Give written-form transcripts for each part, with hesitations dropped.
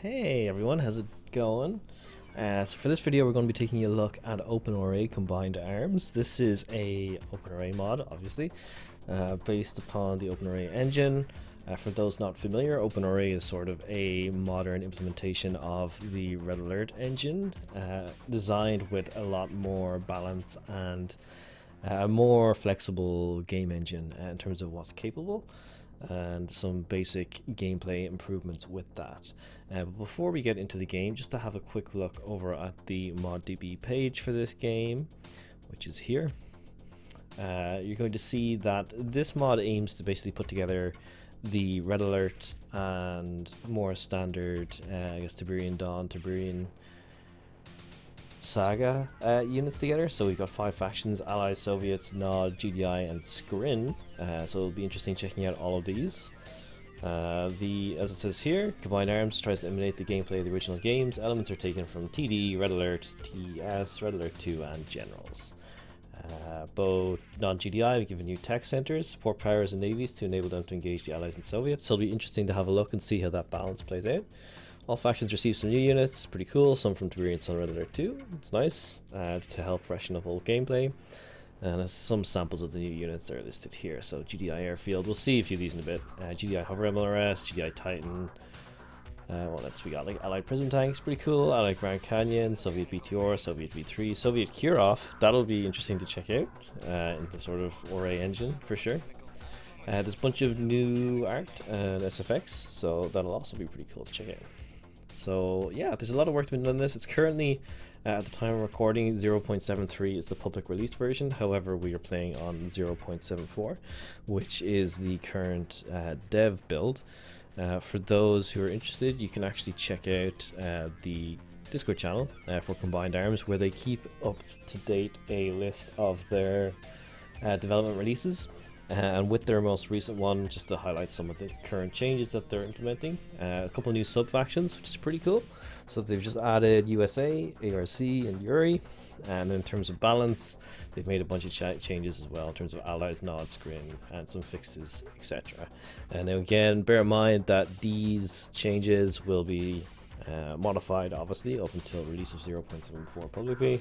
Hey everyone, how's it going? So for this video we're going to be taking a look at OpenRA Combined Arms. This is a OpenRA mod, obviously, based upon the OpenRA engine. For those not familiar, OpenRA is sort of a modern implementation of the Red Alert engine, designed with a lot more balance and a more flexible game engine in terms of what's capable, and some basic gameplay improvements with that. But before we get into the game, just to have a quick look over at the ModDB page for this game, which is here, you're going to see that this mod aims to basically put together the Red Alert and more standard, I guess, Tiberian Dawn, Tiberian Saga units together. So we've got 5 factions: Allies, Soviets, Nod, GDI, and Scrin. So it'll be interesting checking out all of these. As it says here, Combined Arms tries to emulate the gameplay of the original games. Elements are taken from TD, Red Alert, TS, Red Alert 2, and Generals. Both non-GDI have given new tech centers, support powers and navies to enable them to engage the Allies and Soviets. So it'll be interesting to have a look and see how that balance plays out. All factions receive some new units, pretty cool. Some from Tiberian Sun, Red Alert 2, it's nice to help freshen up old gameplay. And some samples of the new units are listed here. So GDI Airfield, we'll see a few of these in a bit. GDI Hover MLRS, GDI Titan. What else we got? Like Allied Prism Tanks, pretty cool. Allied Grand Canyon, Soviet BTR, Soviet V3, Soviet Kirov. That'll be interesting to check out in the sort of ORA engine for sure. There's a bunch of new art and SFX, so that'll also be pretty cool to check out. So yeah, there's a lot of work been done on this. It's currently, at the time of recording, 0.73 is the public released version. However, we are playing on 0.74, which is the current dev build. For those who are interested, you can actually check out the Discord channel for Combined Arms, where they keep up to date a list of their development releases. And with their most recent one, just to highlight some of the current changes that they're implementing, a couple of new sub-factions, which is pretty cool. So they've just added USA, ARC, and Yuri. And in terms of balance, they've made a bunch of changes as well in terms of allies, Nod, Scrin, and some fixes, etc. And now again, bear in mind that these changes will be modified, obviously, up until release of 0.74 publicly.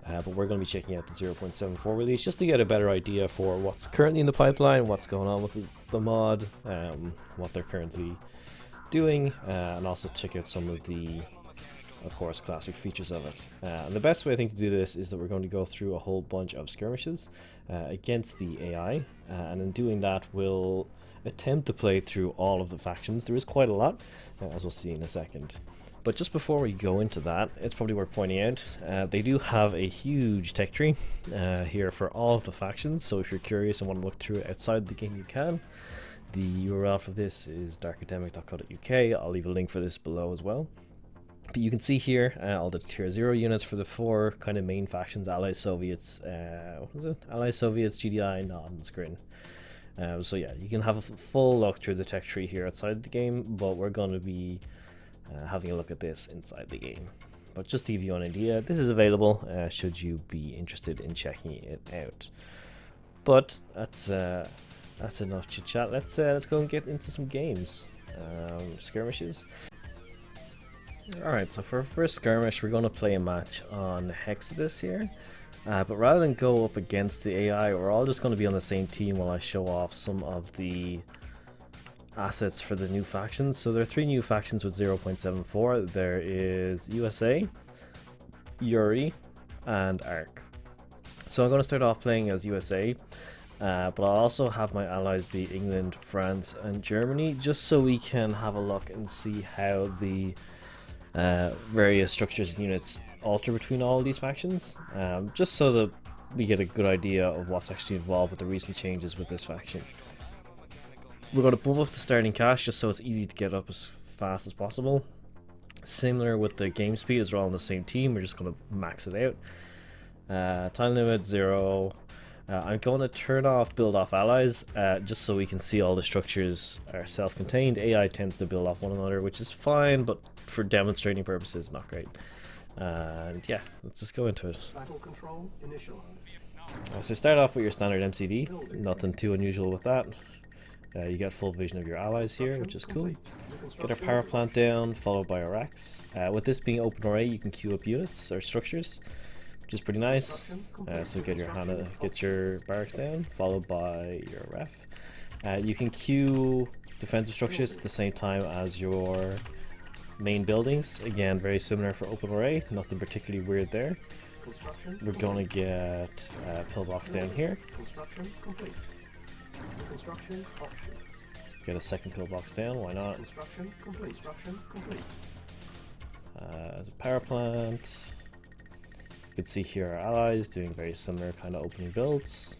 But we're going to be checking out the 0.74 release just to get a better idea for what's currently in the pipeline, what's going on with the mod, what they're currently doing, and also check out some of the, of course, classic features of it. And the best way I think to do this is that we're going to go through a whole bunch of skirmishes against the AI, and in doing that we'll attempt to play through all of the factions. There is quite a lot, as we'll see in a second. But just before we go into that, it's probably worth pointing out, they do have a huge tech tree here for all of the factions, so if you're curious and want to look through it outside the game, you can. The URL for this is darkacademic.co.uk. I'll leave a link for this below as well. But you can see here all the tier 0 units for the 4 kind of main factions: Allies, Soviets, what was it? Allies, Soviets, GDI, Nod, and Scrin. So yeah, you can have a full look through the tech tree here outside the game, but we're going to be having a look at this inside the game. But just to give you an idea, this is available should you be interested in checking it out. But that's enough chit chat. Let's go and get into some games, skirmishes. Alright, so for our first skirmish, we're going to play a match on Hexodus here. But rather than go up against the AI, we're all just going to be on the same team while I show off some of the assets for the new factions. So there are 3 new factions with 0.74. There is USA, Yuri, and ARC. So I'm going to start off playing as USA, but I'll also have my allies be England, France, and Germany, just so we can have a look and see how the various structures and units alter between all of these factions, just so that we get a good idea of what's actually involved with the recent changes with this faction. We're going to bump up the starting cash just so it's easy to get up as fast as possible. Similar with the game speed, as we're all on the same team, we're just going to max it out. Time limit 0. I'm going to turn off build off allies just so we can see all the structures are self-contained. AI tends to build off one another, which is fine, but for demonstrating purposes, not great. And yeah, let's just go into it. Battle control initialized. So start off with your standard MCV, nothing too unusual with that. You get full vision of your allies here, which is cool. Get our power plant down, followed by our racks. With this being OpenRA, you can queue up units or structures, which is pretty nice. So get your barracks down, followed by your ref. You can queue defensive structures at the same time as your main buildings. Again, very similar for OpenRA, nothing particularly weird there. We're going to get a pillbox down here. Get a second pillbox down, why not? As a power plant. You can see here our allies doing very similar kind of opening builds.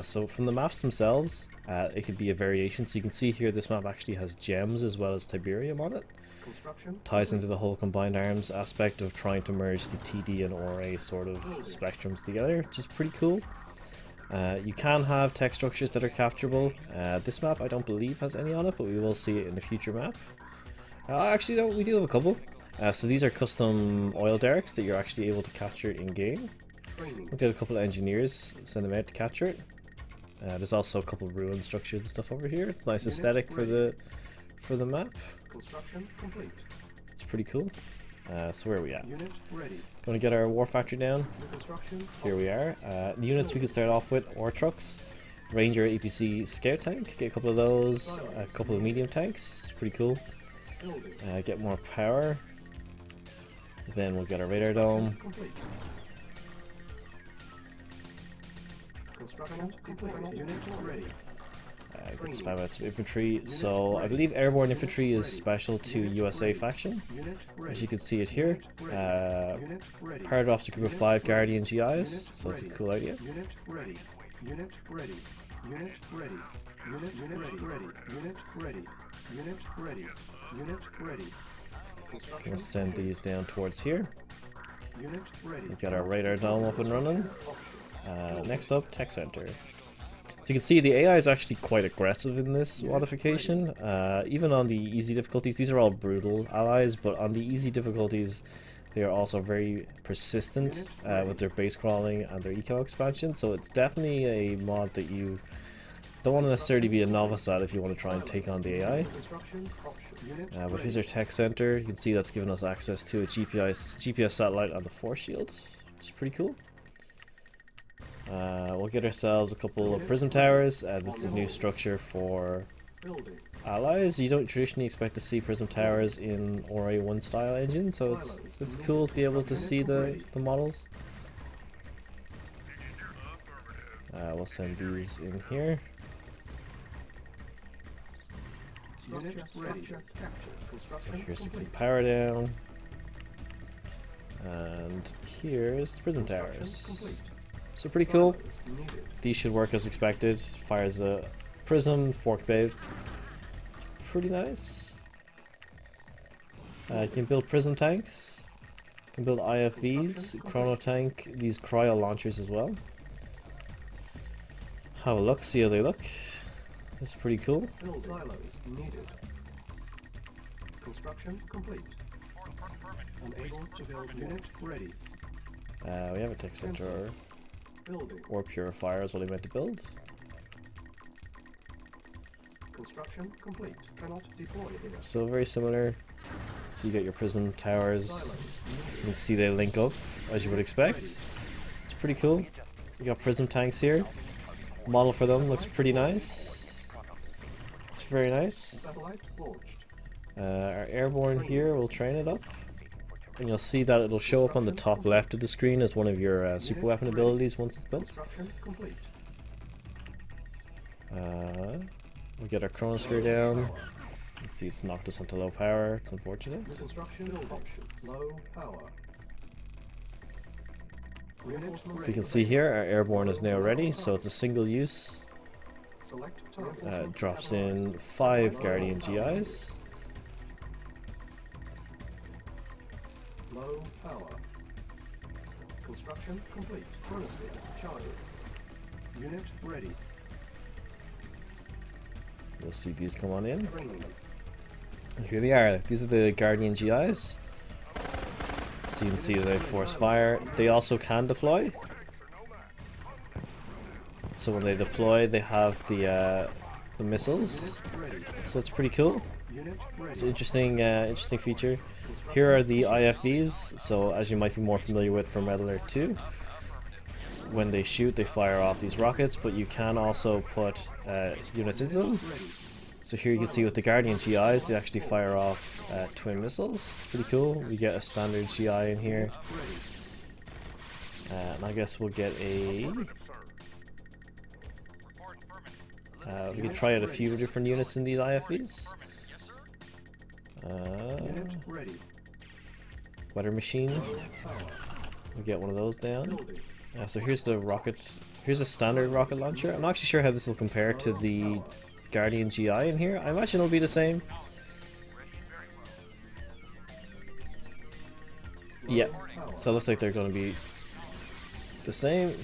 So from the maps themselves, it could be a variation. So you can see here this map actually has gems as well as Tiberium on it. Ties into the whole Combined Arms aspect of trying to merge the TD and ORA sort of spectrums together, which is pretty cool. You can have tech structures that are capturable. This map I don't believe has any on it, but we will see it in a future map. Actually no, we do have a couple. So these are custom oil derricks that you're actually able to capture in game. We'll get a couple of engineers, send them out to capture it. There's also a couple of ruin structures and stuff over here. Nice aesthetic for the map. Construction complete. It's pretty cool. So where are we at? Going to get our war factory down. Here we are. The units we can start off with: ore trucks, Ranger APC scout tank. Get a couple of those. A couple of medium tanks. It's pretty cool. Get more power. Then we'll get our radar dome. Construction complete. Unit ready. Get spam out some infantry. So I believe airborne infantry is special to USA faction. As you can see it here. Powered off to group of 5 Guardian GIs. So that's a cool idea. Unit ready. Unit ready. Unit ready. Unit ready. Unit ready. Unit ready. Unit ready. We'll send these down towards here. Unit ready. We've got our radar dome up and running. Next up, tech center. So you can see the AI is actually quite aggressive in this modification. Even on the easy difficulties, these are all brutal allies, but on the easy difficulties, they are also very persistent with their base crawling and their eco expansion. So it's definitely a mod that you don't want to necessarily be a novice at if you want to try and take on the AI. But here's our tech center. You can see that's given us access to a GPS satellite on the force shield, which is pretty cool. We'll get ourselves a couple of prism towers. This is a new structure for allies. You don't traditionally expect to see prism towers in ORA 1 style engine, so it's cool to be able to see the models. We'll send these in here. So here's some power down. And here's the prism towers. So pretty cool. These should work as expected. Fires a prism, forks out. It's pretty nice. You can build prism tanks. You can build IFVs, chrono tank, these cryo launchers as well. Have a look, see how they look. It's pretty cool. Silos needed. Construction complete. Unable to build unit ready. We have a tech center. Or purifier is what I meant to build. Construction complete. Cannot deploy here. So very similar. So you get your prism towers. You can see they link up as you would expect. It's pretty cool. You got prism tanks here. Model for them looks pretty nice. It's very nice. Our airborne here, we'll train it up. And you'll see that it'll show up on the top left of the screen as one of your super weapon abilities once it's built. We'll get our chronosphere down. You can see it's knocked us onto low power. It's unfortunate. So you can see here, our airborne is now ready, so it's a single use. Drops in 5 Guardian GIs. Low power. Construction complete. Chronosphere charging. Unit ready. You'll see these come on in. And here they are. These are the Guardian GIs. So you can see that they force fire. They also can deploy. So when they deploy, they have the missiles. So it's pretty cool. It's an interesting feature. Here are the IFVs. So as you might be more familiar with from Red Alert 2, when they shoot, they fire off these rockets, but you can also put units into them. So here you can see with the Guardian GIs, they actually fire off twin missiles. Pretty cool. We get a standard GI in here. And I guess we'll get a... we can try out a few different units in these IFVs. Weather machine. We'll get one of those down. So here's the rocket. Here's a standard rocket launcher. I'm not actually sure how this will compare to the Guardian GI in here. I imagine it'll be the same. Yeah. So it looks like they're going to be the same.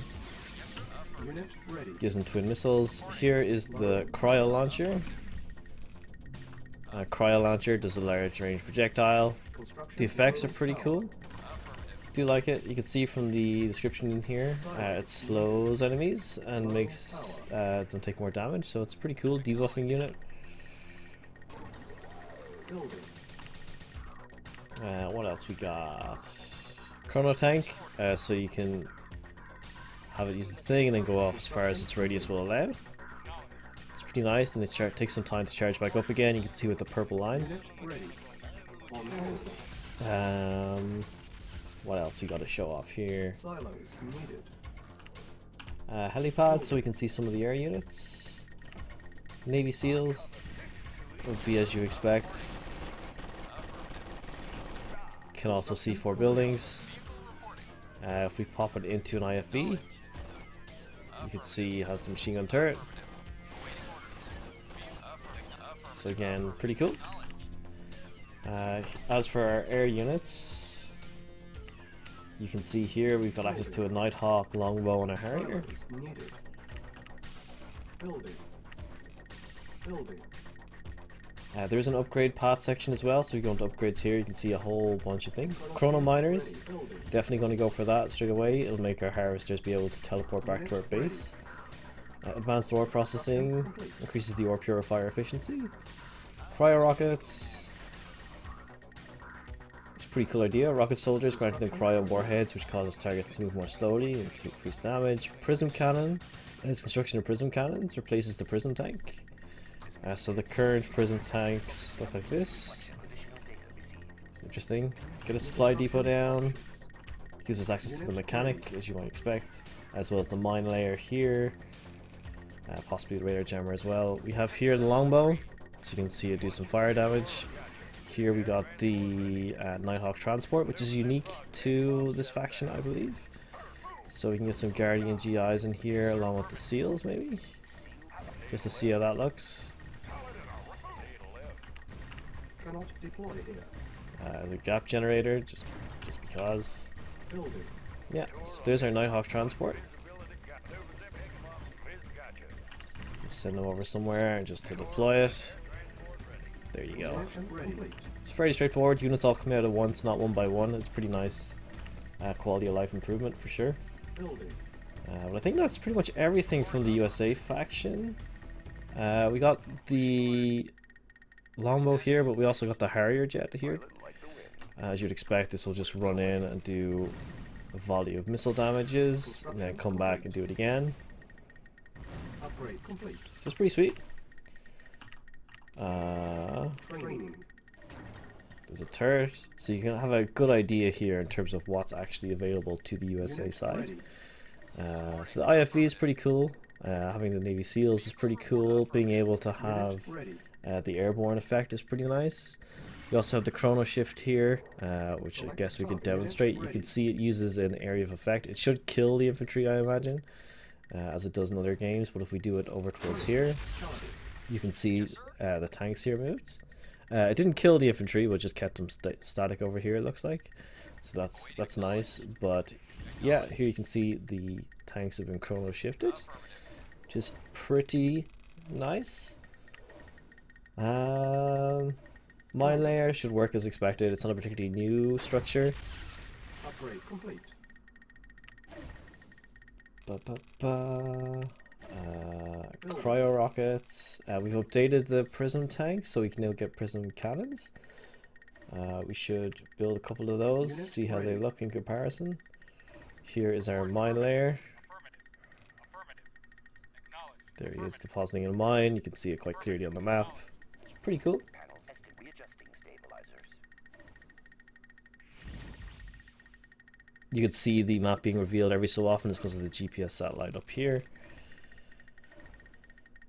Gives them twin missiles. Here is the cryo launcher. Cryo launcher does a large range projectile. The effects are pretty cool. Do like it. You can see from the description in here, it slows enemies and makes them take more damage, so it's a pretty cool debuffing unit. What else we got? Chrono tank, so you can have it use the thing and then go off as far as its radius will allow. It's pretty nice, and it takes some time to charge back up again. You can see with the purple line. What else we got to show off here? Helipad, so we can see some of the air units. Navy SEALs would be as you expect. Can also see 4 buildings. If we pop it into an IFV, you can see it has the machine gun turret. So again, pretty cool. As for our air units, you can see here we've got access to a Nighthawk, longbow, and a Harrier. There's an upgrade path section as well, so you go into upgrades here, you can see a whole bunch of things. Chrono miners, definitely going to go for that straight away. It'll make our harvesters be able to teleport back to our base. Advanced ore processing increases the ore purifier efficiency. Cryo rockets. Pretty cool idea. Rocket soldiers, granting them cryo warheads, which causes targets to move more slowly and to increase damage. Prism cannon. Its construction of prism cannons replaces the prism tank. So the current prism tanks look like this. It's interesting. Get a supply depot down. Gives us access to the mechanic, as you might expect, as well as the mine layer here. Possibly the radar jammer as well. We have here the longbow, so you can see it do some fire damage. Here we got the Nighthawk transport, which is unique to this faction, I believe. So we can get some Guardian GIs in here along with the SEALs, maybe, just to see how that looks. The gap generator, just because. Yeah, so there's our Nighthawk transport. Send them over somewhere just to deploy it. There you go. It's very straightforward. Units all come out at once, not one by one. It's pretty nice quality of life improvement for sure. But I think that's pretty much everything from the USA faction. We got the longbow here, but we also got the Harrier jet here. As you'd expect, this will just run in and do a volley of missile damages, and then come back and do it again. So it's pretty sweet. There's a turret, so you can have a good idea here in terms of what's actually available to the USA side. So the IFV is pretty cool. Having the Navy SEALs is pretty cool. Being able to have the airborne effect is pretty nice. We also have the chrono shift here, which I guess we could demonstrate. You can see it uses an area of effect. It should kill the infantry, I imagine, as it does in other games, but if we do it over towards here, you can see the tanks here moved. It didn't kill the infantry, but just kept them static over here, it looks like. So that's nice, but yeah, here you can see the tanks have been chrono shifted, which is pretty nice. Mine layer should work as expected. It's not a particularly new structure. Upgrade complete. Cryo rockets. We've updated the prism tanks so we can now get prism cannons. We should build a couple of those, see how they look in comparison. Here is our mine layer. There he is depositing in a mine. You can see it quite clearly on the map. It's pretty cool. You can see the map being revealed every so often. It's because of the GPS satellite up here.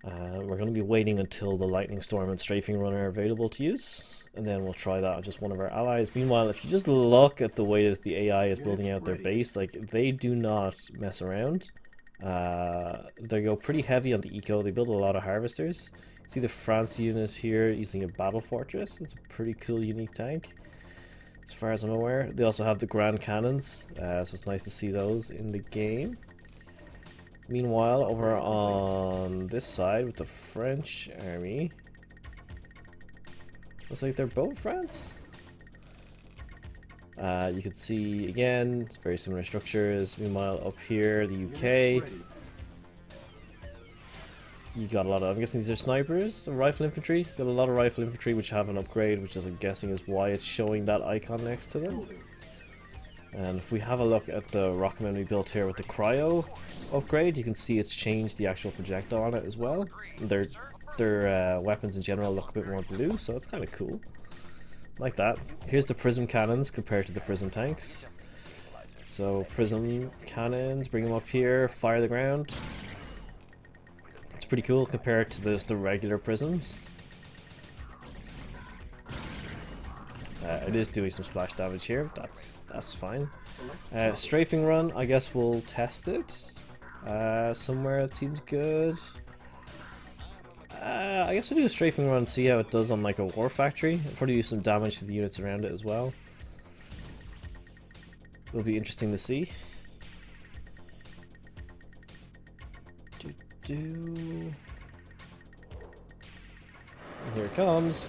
We're going to be waiting until the lightning storm and strafing run are available to use, and then we'll try that on just one of our allies. Meanwhile, if you just look at the way that the AI is building out their base, like, they do not mess around. They go pretty heavy on the eco. They build a lot of harvesters. See the France unit here using a battle fortress. It's a pretty cool, unique tank, as far as I'm aware. They also have the grand cannons, so it's nice to see those in the game. Meanwhile, over on this side with the French army, looks like they're both France. You can see, again, it's very similar structures. Meanwhile, up here, the UK, you got a lot of, I'm guessing these are snipers, rifle infantry. Got a lot of rifle infantry which have an upgrade, which I'm guessing is why it's showing that icon next to them. And if we have a look at the rocketman we built here with the cryo upgrade, you can see it's changed the actual projectile on it as well. Their weapons in general look a bit more blue, so it's kind of cool. Like that. Here's the prism cannons compared to the prism tanks. So prism cannons, bring them up here, fire the ground. It's pretty cool compared to the regular prisms. It is doing some splash damage here. That's fine. Strafing run, I guess we'll test it. Somewhere it seems good. I guess we'll do a strafing run and see how it does on like a war factory. It'll probably do some damage to the units around it as well. It'll be interesting to see. And here it comes.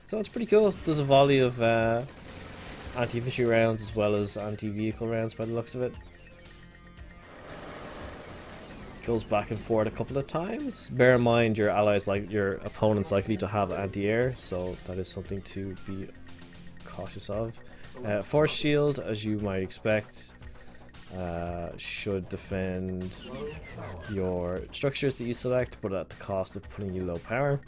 So it's pretty cool. It does a volley of anti-infantry rounds as well as anti-vehicle rounds by the looks of it. Goes back and forth a couple of times. Bear in mind your allies, like your opponent's likely to have anti-air, so that is something to be cautious of. Force shield, as you might expect, should defend your structures that you select, but at the cost of putting you low power.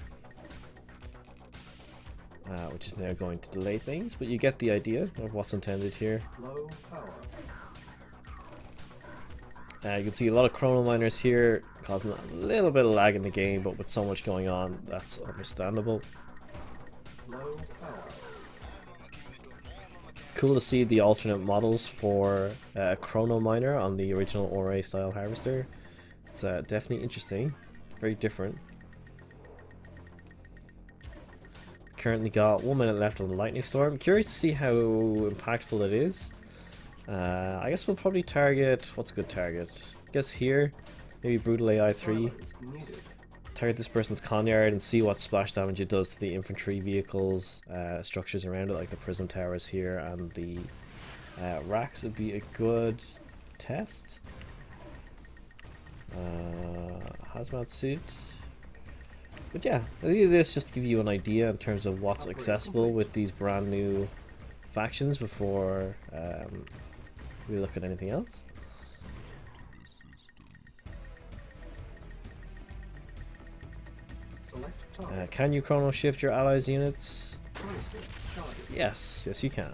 Which is now going to delay things, but you get the idea of what's intended here. Low power. You can see a lot of chrono miners here, causing a little bit of lag in the game, but with so much going on, that's understandable. Low power. Cool to see the alternate models for a chrono miner on the original OpenRA style harvester. It's definitely interesting, very different. Currently got 1 minute left on the lightning storm. Curious to see how impactful it is. I guess we'll probably target, what's a good target? I guess here, maybe Brutal AI 3. Target this person's conyard and see what splash damage it does to the infantry vehicles, structures around it, like the prism towers here, and the racks would be a good test. Hazmat suit. But yeah, I think this just to give you an idea in terms of what's accessible with these brand new factions before we look at anything else. Can you chrono shift your allies' units? Yes, yes you can.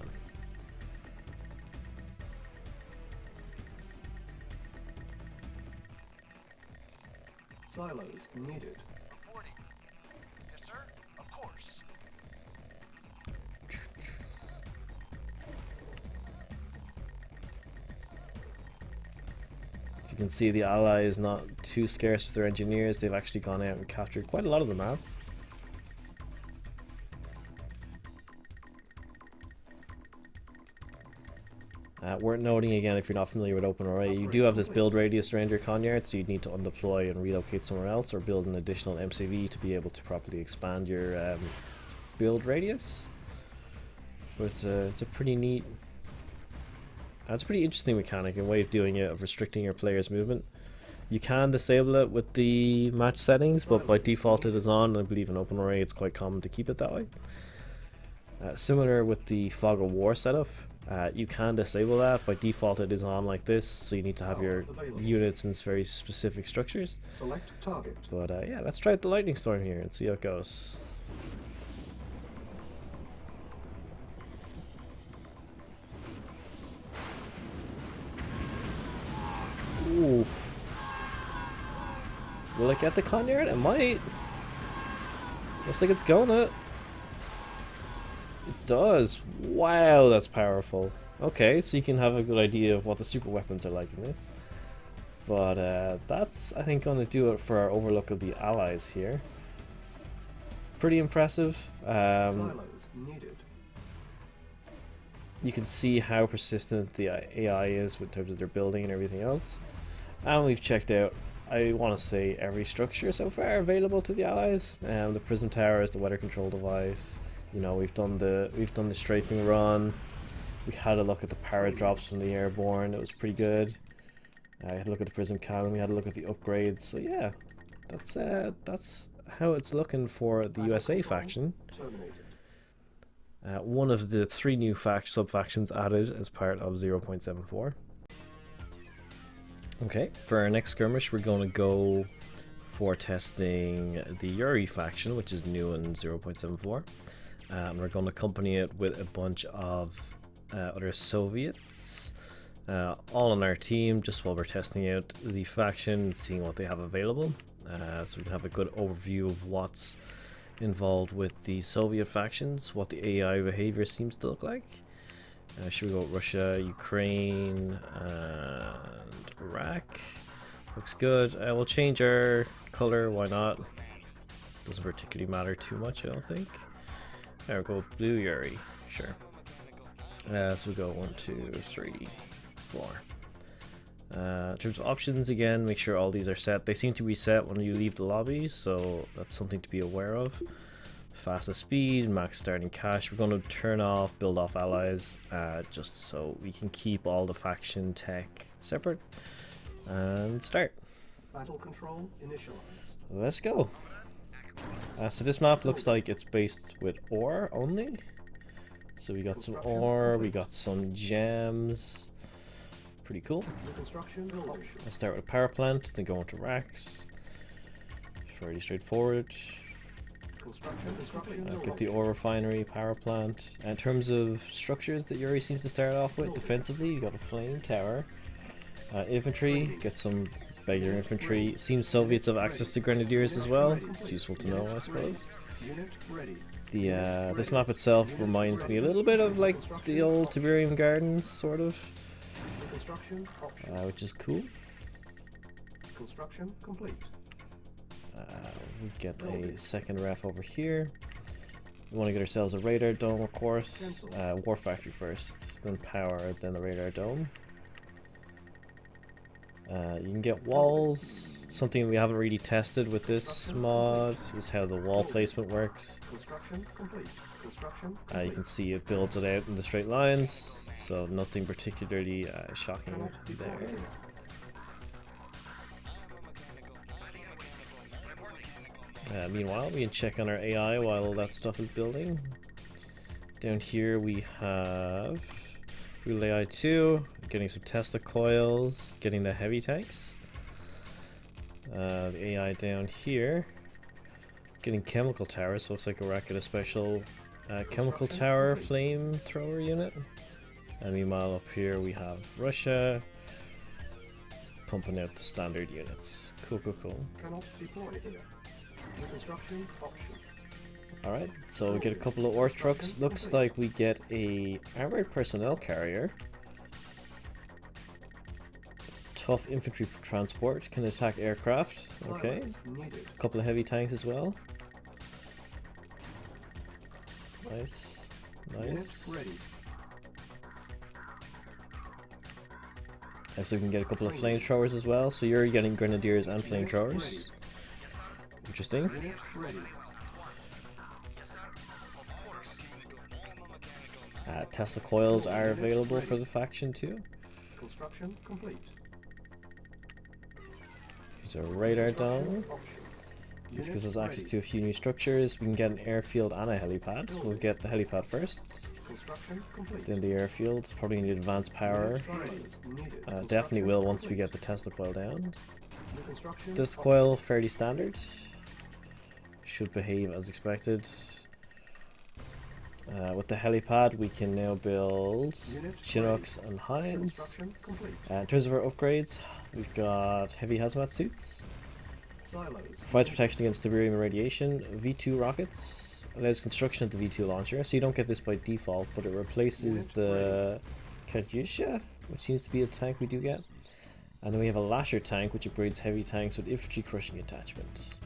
Silos needed. As you can see, the ally is not too scarce with their engineers. They've actually gone out and captured quite a lot of the map. Worth noting again, if you're not familiar with OpenRA, you do have this build radius around your conyard, so you'd need to undeploy and relocate somewhere else, or build an additional MCV to be able to properly expand your build radius. But it's a pretty neat, it's a pretty interesting mechanic and way of doing it, of restricting your player's movement. You can disable it with the match settings, but by default it is on. I believe in OpenRA it's quite common to keep it that way. Similar with the Fog of War setup, you can disable that. By default it is on like this, so you need to have your units in very specific structures. Select target. But yeah, let's try out the lightning storm here and see how it goes. Oof. Will it get the Conyard? It might. Looks like it's going it. It does. Wow, that's powerful. Okay, so you can have a good idea of what the super weapons are like in this. But that's, I think, going to do it for our overlook of the allies here. Pretty impressive. Silos needed. You can see how persistent the AI is in terms of their building and everything else. And we've checked out, I want to say, every structure so far available to the allies. The prism tower is the weather control device. You know, we've done the strafing run. We had a look at the power drops from the airborne. It was pretty good. I had a look at the prism cannon. We had a look at the upgrades. So yeah, that's how it's looking for the USA faction. One of the 3 new sub-factions added as part of 0.74. Okay, for our next skirmish we're going to go for testing the Yuri faction, which is new in 0.74. And we're going to accompany it with a bunch of other Soviets, all on our team, just while we're testing out the faction and seeing what they have available. So we can have a good overview of what's involved with the Soviet factions, what the AI behavior seems to look like. Should we go with Russia, Ukraine, and Iraq? Looks good. We'll change our color, why not? Doesn't particularly matter too much, I don't think. There we go, blue Yuri, sure. So we go 1, 2, 3, 4. In terms of options, again, make sure all these are set. They seem to be set when you leave the lobby, so that's something to be aware of. Fastest speed, max starting cash. We're going to turn off build off allies, just so we can keep all the faction tech separate. And start. Battle control initialized. Let's go. So this map looks like it's based with ore only. So we got some ore, we got some gems. Pretty cool. Let's start with a power plant, then go into racks. Fairly straightforward. Get the ore refinery, power plant. In terms of structures that Yuri seems to start off with, defensively, you got a flame tower. Infantry, get some regular infantry. Seems Soviets have access to grenadiers as well. It's useful to know, I suppose. This map itself reminds me a little bit of like the old Tiberian Gardens, sort of, which is cool. Construction complete. We get a second ref over here. We want to get ourselves a radar dome, of course. War factory first, then power, then the radar dome. You can get walls. Something we haven't really tested with this mod is how the wall placement works. You can see it builds it out in the straight lines, so nothing particularly shocking there. Meanwhile, we can check on our AI while that stuff is building. Down here we have Brutal AI 2, getting some Tesla coils, getting the heavy tanks. The AI down here, getting chemical towers, so looks like a racket, a special chemical tower flamethrower unit. And meanwhile up here we have Russia, pumping out the standard units. Cool, cool, cool. Alright, so we get a couple of ore trucks. Looks like we get a armored personnel carrier. Tough infantry transport, can attack aircraft. Okay. A couple of heavy tanks as well. Nice. Nice. So we can get a couple of flamethrowers as well. So you're getting grenadiers and flamethrowers. Interesting. Tesla coils are available for the faction too. Construction complete. Brings our radar down. This gives us access to a few new structures. We can get an airfield and a helipad. We'll get the helipad first. Then the airfield. Probably need advanced power. Definitely will once we get the Tesla coil down. Tesla coil, fairly standard. Should behave as expected. With the helipad, we can now build Chinooks and Hinds. In terms of our upgrades, we've got heavy hazmat suits. Provides protection against Tiberian radiation. V2 rockets. Allows construction of the V2 launcher. So you don't get this by default, but it replaces the Katyusha, which seems to be a tank we do get. And then we have a Lasher tank, which upgrades heavy tanks with infantry crushing attachment.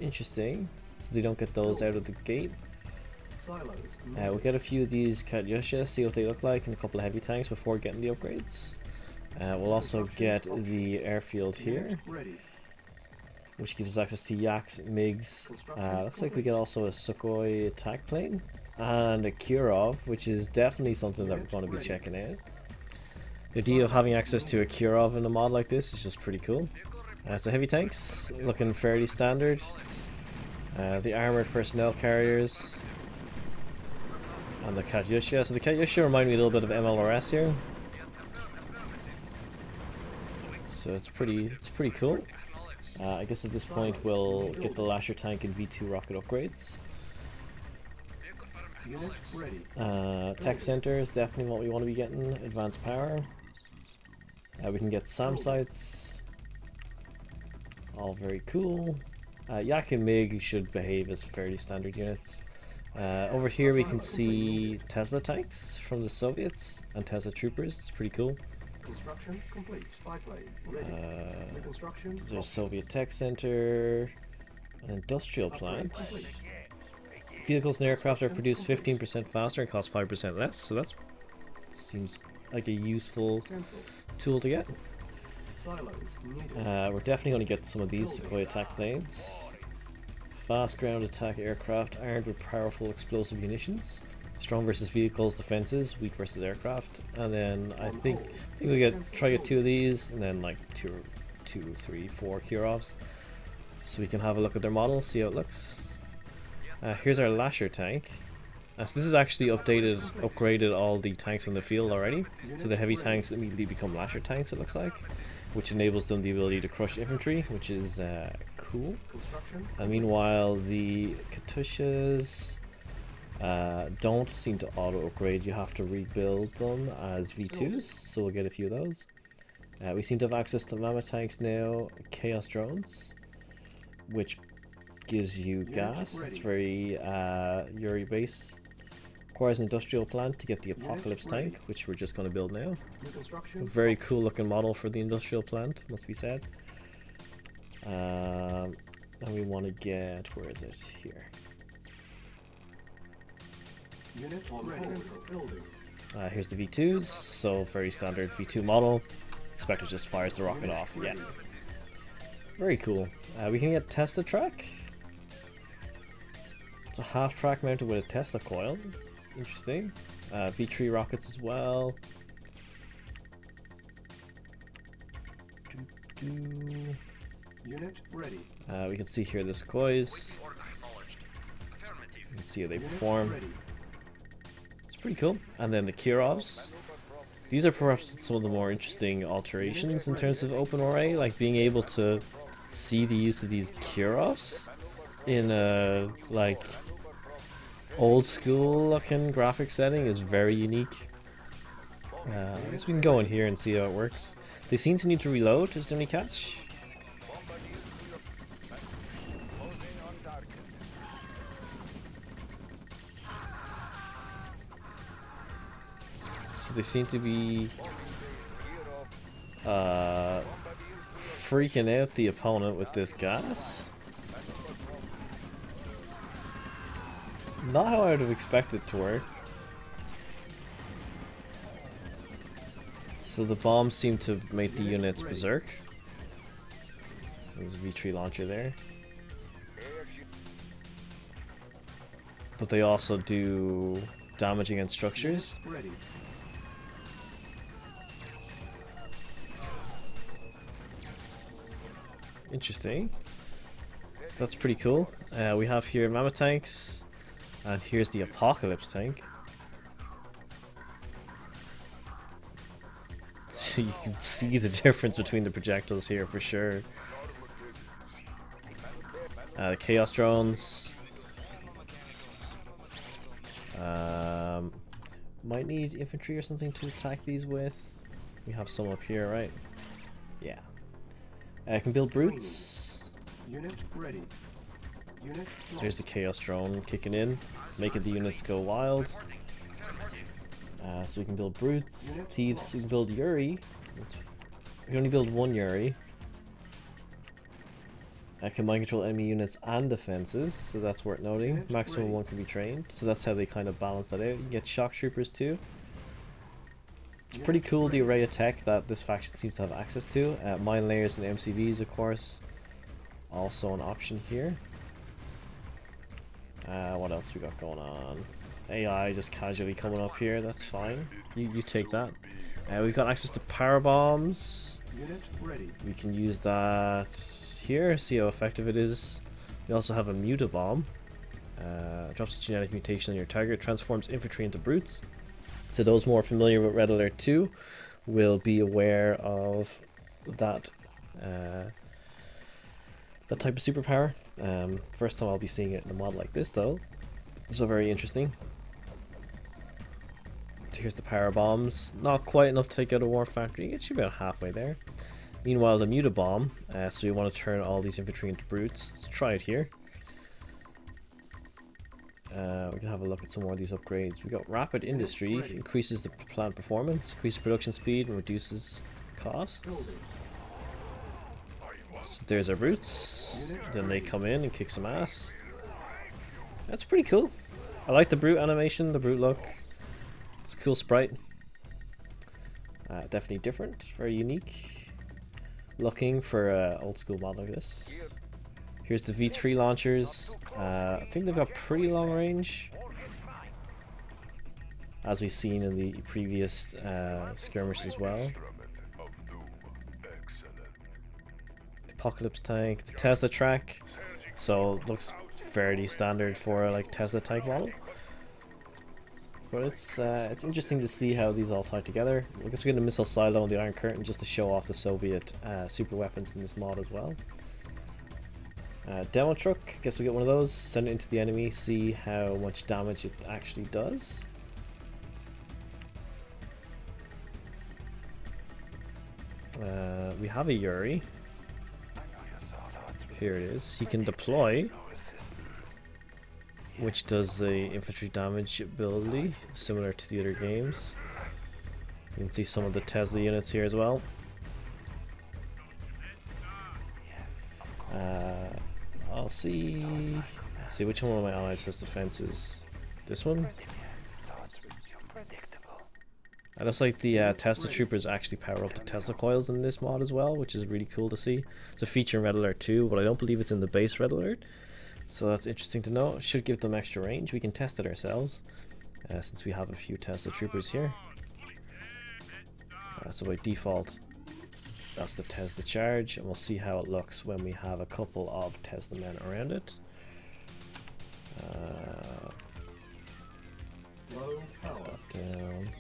Interesting. So they don't get those out of the gate. We'll get a few of these Katyusha, see what they look like, and a couple of heavy tanks before getting the upgrades. We'll also get the airfield here, which gives us access to Yaks, MiGs. Looks like we get also a Sukhoi attack plane and a Kirov, which is definitely something that we're going to be checking out. The idea of having access to a Kirov in a mod like this is just pretty cool. So heavy tanks, looking fairly standard. The armored personnel carriers. And the Katyusha. So the Katyusha remind me a little bit of MLRS here. So it's pretty cool. I guess at this point we'll get the Lasher tank and V2 rocket upgrades. Tech center is definitely what we want to be getting. Advanced power. We can get SAM sites. All very cool. Yak and MiG should behave as fairly standard units. Over here we can see Tesla tanks from the Soviets and Tesla troopers. It's pretty cool. Construction complete. Spy plane ready. There's a Soviet tech center, an industrial plant. Vehicles and aircraft are produced 15% faster and cost 5% less, so that seems like a useful tool to get. We're definitely going to get some of these Sukhoi attack planes. Fast ground attack aircraft armed with powerful explosive munitions. Strong versus vehicles defenses, weak versus aircraft. And then I think we try get 2 of these, and then like 2, 3, 4 Kirovs. So we can have a look at their model, see how it looks. Here's our Lasher tank. So this is actually upgraded all the tanks in the field already. So the heavy tanks immediately become Lasher tanks, it looks like, which enables them the ability to crush infantry, which is cool. And meanwhile, the Katyushas don't seem to auto upgrade. You have to rebuild them as V2s, so we'll get a few of those. We seem to have access to Mammoth tanks now, Chaos drones, which gives you gas. It's very Yuri base. Requires an industrial plant to get the Apocalypse tank, which we're just going to build now. A very cool looking model for the industrial plant, must be said. And we want to get, where is it? Here. Here's the V2s, so very standard V2 model. Expector just fires the rocket off, yeah. Very cool. We can get Tesla track. It's a half track mounted with a Tesla coil. Interesting. V3 rockets as well. Unit ready. We can see here the Sukhois. You can see how they perform. It's pretty cool. And then the Kirovs. These are perhaps some of the more interesting alterations in terms of OpenRA, like being able to see the use of these Kirovs in a like old school looking graphic setting is very unique. I guess we can go in here and see how it works. They seem to need to reload. Is there any catch? So they seem to be freaking out the opponent with this gas. Not how I would have expected it to work. So the bombs seem to make the units berserk. There's a V3 launcher there. But they also do damage against structures. Interesting. That's pretty cool. We have here mammoth tanks, and here's the apocalypse tank. So you can see the difference between the projectiles here for sure. The chaos drones. Might need infantry or something to attack these with. We have some up here, right? Yeah. I can build brutes. Unit ready. Unit There's the chaos drone kicking in, making the units go wild. So we can build brutes, thieves. We can build Yuri. We can only build one Yuri. I can mind control enemy units and defenses, so that's worth noting. Maximum one can be trained, so that's how they kind of balance that out. You can get shock troopers too. It's pretty cool, the array of tech that this faction seems to have access to. Mine layers and MCVs, of course, also an option here. What else we got going on? AI just casually coming up here, that's fine. You take that. We've got access to power bombs. Unit ready. We can use that here, see how effective it is. We also have a muta-bomb. Drops a genetic mutation on your target, transforms infantry into brutes. So those more familiar with Red Alert 2 will be aware of that that type of superpower. First time I'll be seeing it in a mod like this though, so very interesting. Here's the power bombs, not quite enough to take out a war factory, it should be about halfway there. Meanwhile the muta-bomb, so you want to turn all these infantry into brutes. Let's try it here. We can have a look at some more of these upgrades. We got rapid industry, increases the plant performance, increases production speed and reduces costs. So there's our brutes, then they come in and kick some ass. That's pretty cool. I like the brute animation, the brute look. It's a cool sprite. Definitely different, very unique. Looking for an old school mod like this. Here's the V3 launchers. I think they've got pretty long range, as we've seen in the previous skirmish as well. The apocalypse tank, the Tesla track. So looks fairly standard for like Tesla tank model. But it's interesting to see how these all tie together. I guess we get a missile silo and the Iron Curtain just to show off the Soviet super weapons in this mod as well. Demo truck, guess we get one of those, send it into the enemy, see how much damage it actually does. We have a Yuri. Here it is. He can deploy, which does the infantry damage ability, similar to the other games. You can see some of the Tesla units here as well. I'll see which one of my allies has defenses. This one? It looks like the Tesla troopers actually power up the Tesla coils in this mod as well, which is really cool to see. It's a feature in Red Alert 2, but I don't believe it's in the base Red Alert. So that's interesting to know. It should give them extra range. We can test it ourselves, since we have a few Tesla troopers here. So by default, that's the Tesla charge, and we'll see how it looks when we have a couple of Tesla men around it. Low power. Down.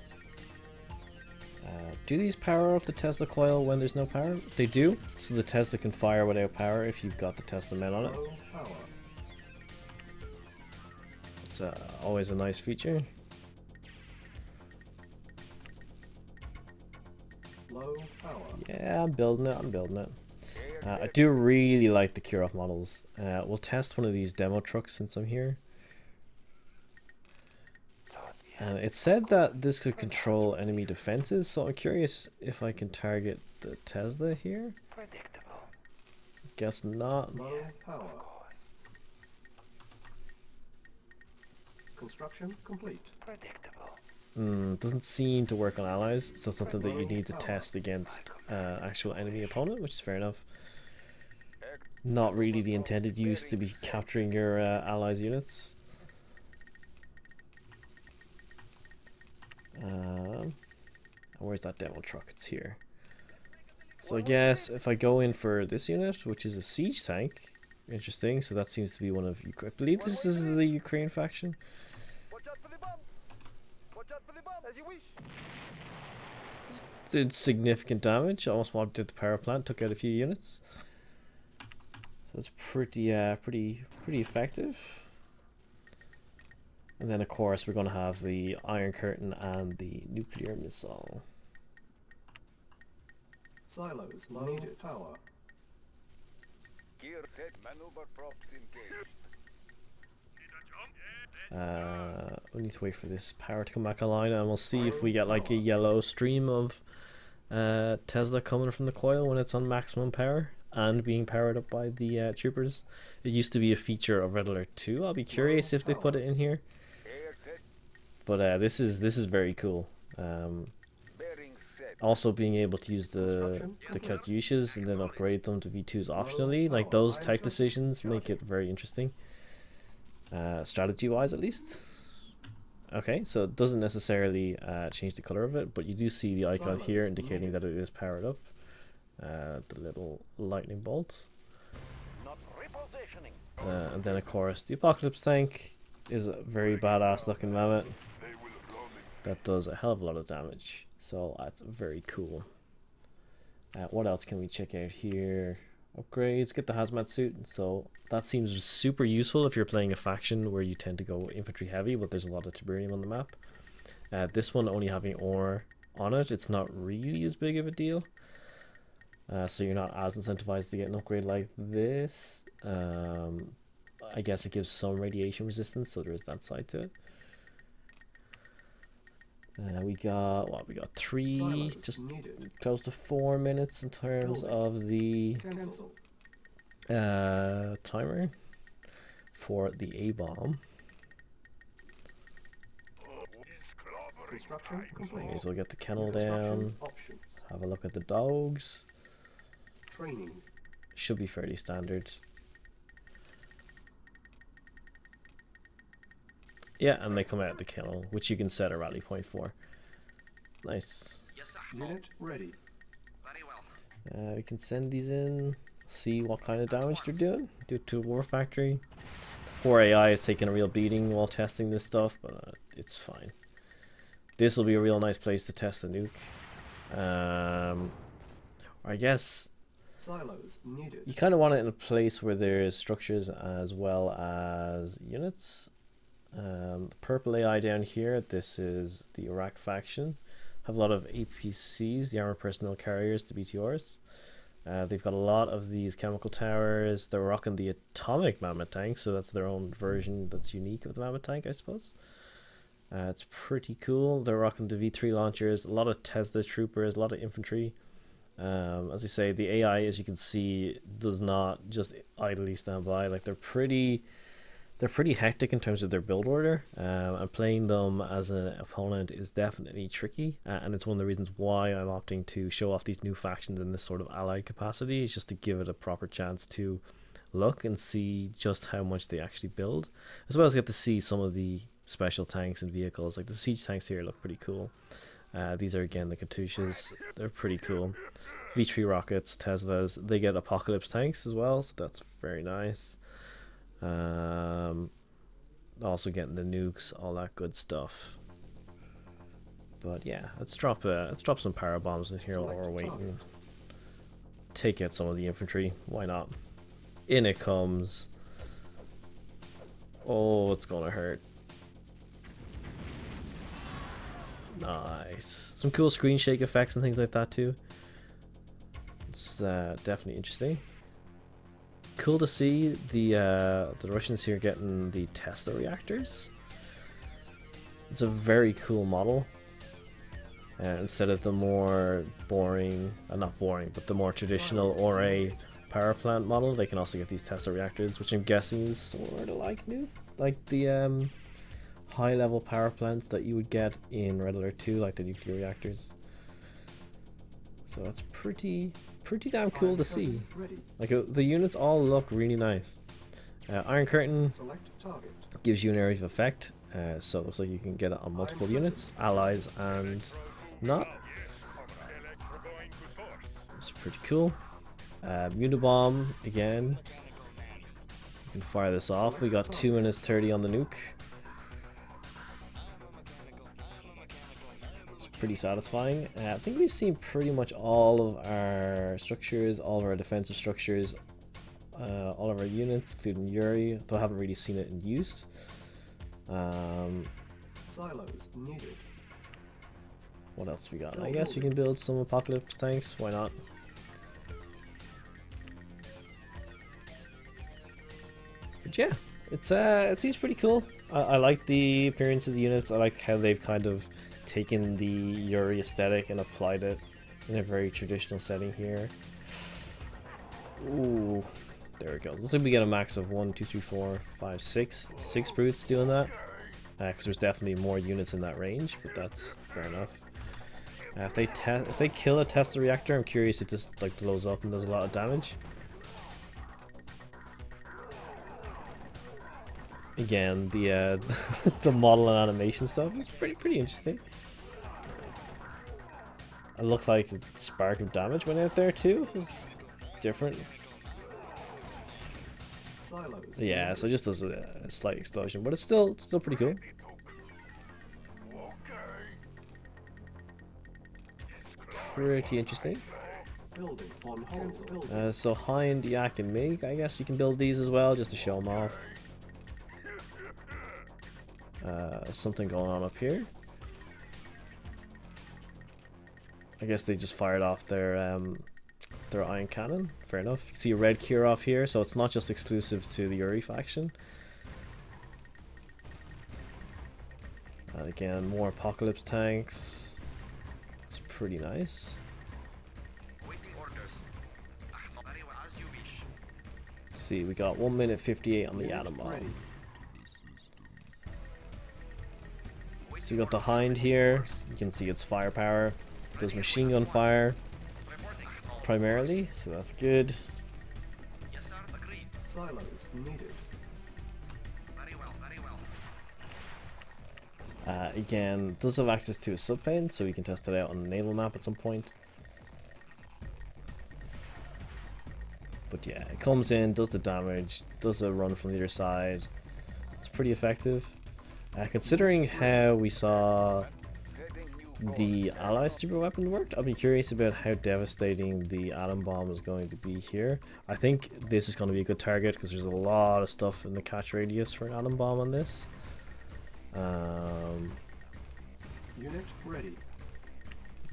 Do these power up the Tesla coil when there's no power? They do, so the Tesla can fire without power if you've got the Tesla men on it. Low power. It's always a nice feature. Low power. Yeah, I'm building it. I do really like the Kirov models. We'll test one of these demo trucks since I'm here. It said that this could control enemy defenses, so I'm curious if I can target the Tesla here. Guess not. Low power. Construction complete. Doesn't seem to work on allies, so it's something that you need to test against actual enemy opponent, which is fair enough. Not really the intended use to be capturing your allies' units. Where's that demo truck? It's here. So I guess if I go in for this unit, which is a siege tank, interesting. So that seems to be one of I believe this is the Ukraine faction. Did significant damage, almost wiped out the power plant, took out a few units. So it's pretty effective. And then of course we're going to have the Iron Curtain and the nuclear missile. Silos needed power. Gear set, maneuver props engaged. We need to wait for this power to come back online, and we'll see if we get like a yellow stream of Tesla coming from the coil when it's on maximum power and being powered up by the troopers. It used to be a feature of Red Alert 2. I'll be curious if they put it in here. But this is very cool. Also being able to use the Katyushas and then upgrade them to V2s optionally, like those type decisions make it very interesting. Strategy wise at least. Okay, so it doesn't necessarily change the color of it, but you do see the icon here indicating that it is powered up. The little lightning bolt. And then of course the Apocalypse tank is a very badass looking mammoth that does a hell of a lot of damage, so that's very cool. What else can we check out here? Upgrades, get the hazmat suit, so that seems super useful if you're playing a faction where you tend to go infantry heavy, but there's a lot of Tiberium on the map. This one only having ore on it, it's not really as big of a deal, so you're not as incentivized to get an upgrade like this. I guess it gives some radiation resistance, so there is that side to it. We got what? We got 3, just close to 4 minutes in terms of the timer for the A-bomb. Construction complete. Okay, so we'll get the kennel down. Have a look at the dogs. Training. Should be fairly standard. Yeah, and they come out of the kennel, which you can set a rally point for. Nice. Unit ready. We can send these in, see what kind of damage they're doing. Do it to War Factory. Poor AI is taking a real beating while testing this stuff, but it's fine. This will be a real nice place to test a nuke. I guess Silos needed. you kind of want it in a place where there's structures as well as units. The purple AI down here, this is the Iraq faction. Have a lot of APCs, the armored personnel carriers, the BTRs. They've got a lot of these chemical towers. They're rocking the atomic mammoth tank, so that's their own version that's unique of the mammoth tank, I suppose. It's pretty cool. They're rocking the V3 launchers, a lot of Tesla troopers, a lot of infantry. As I say, the AI, as you can see, does not just idly stand by. Like they're pretty hectic in terms of their build order, and playing them as an opponent is definitely tricky, and it's one of the reasons why I'm opting to show off these new factions in this sort of allied capacity, is just to give it a proper chance to look and see just how much they actually build, as well as get to see some of the special tanks and vehicles. Like the siege tanks here look pretty cool. These are again the Katyushas, they're pretty cool. V3 rockets, Teslas, they get Apocalypse tanks as well, so that's very nice. Also getting the nukes, all that good stuff. But yeah, let's drop some power bombs in here while we're waiting. Take out some of the infantry, why not? In it comes. Oh, it's gonna hurt. Nice. Some cool screen shake effects and things like that too. It's definitely interesting. Cool to see the Russians here getting the Tesla reactors. It's a very cool model. Instead of the more boring, not boring, but the more traditional ORA power plant model, they can also get these Tesla reactors, which I'm guessing is sort of like new, like the high level power plants that you would get in Red Alert 2, like the nuclear reactors. So that's pretty damn cool to see. Like the units all look really nice. Iron Curtain gives you an area of effect, so it looks like you can get it on multiple units, allies and not. It's Pretty cool. Unibomb again. You can fire this off. We got 2 minutes 30 on the nuke. It's pretty satisfying. I think we've seen pretty much all of our structures, all of our defensive structures, all of our units, including Yuri, though I haven't really seen it in use. Silos needed. What else we got? I guess we can build some apocalypse tanks. Why not? But yeah, it seems pretty cool. I like the appearance of the units. I like how they've kind of taken the Yuri aesthetic and applied it in a very traditional setting here. Ooh, there we go. Looks like we get a max of 1, 2, 3, 4, 5, 6. 6 brutes doing that. Because there's definitely more units in that range, but that's fair enough. If they kill a Tesla reactor, I'm curious if this like blows up and does a lot of damage. Again, the the model and animation stuff is pretty interesting. It looked like a spark of damage went out there too. It was different. Silos. Yeah, so it just does a slight explosion, but it's still pretty cool. Pretty interesting. Building on hold. So Hind, Yak, and Mig, I guess you can build these as well just to show them off. Something going on up here. I guess they just fired off their ion cannon. Fair enough. You can see a red Kirov here, so it's not just exclusive to the Yuri faction. And again, more apocalypse tanks. It's pretty nice. Let's see, we got 1 minute 58 on the atom bomb. So we got the Hind here. You can see its firepower. It does machine gun fire primarily, so that's good. Silos needed. Again, does have access to a subplane, so we can test it out on the naval map at some point. But yeah, it comes in, does the damage, does a run from the other side. It's pretty effective. Considering how we saw the Allied super weapon worked, I'll be curious about how devastating the atom bomb is going to be here. I think this is going to be a good target because there's a lot of stuff in the catch radius for an atom bomb on this. Unit ready.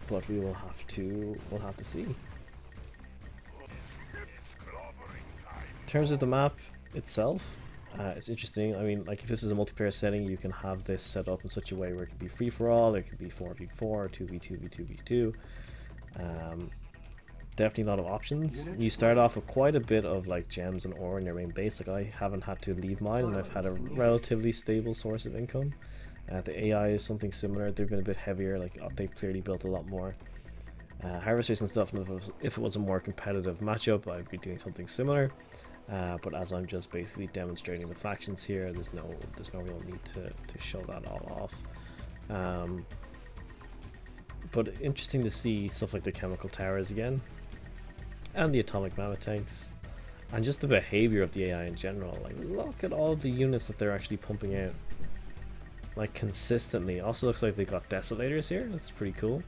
But we'll have to see. In terms of the map itself, it's interesting. I mean, like if this is a multiplayer setting, you can have this set up in such a way where it could be free for all, it could be 4v4, 2v2, v2v2. Definitely a lot of options. You start off with quite a bit of like gems and ore in your main base. Like I haven't had to leave mine, and I've had a relatively stable source of income. The AI is something similar. They've been a bit heavier. Like they've clearly built a lot more harvesters and stuff. And if it was a more competitive matchup, I'd be doing something similar. But as I'm just basically demonstrating the factions here, there's no real need to show that all off. But interesting to see stuff like the chemical towers again, and the atomic mammoth tanks, and just the behavior of the AI in general. Like look at all the units that they're actually pumping out, like consistently. Also looks like they got desolators here. That's pretty cool,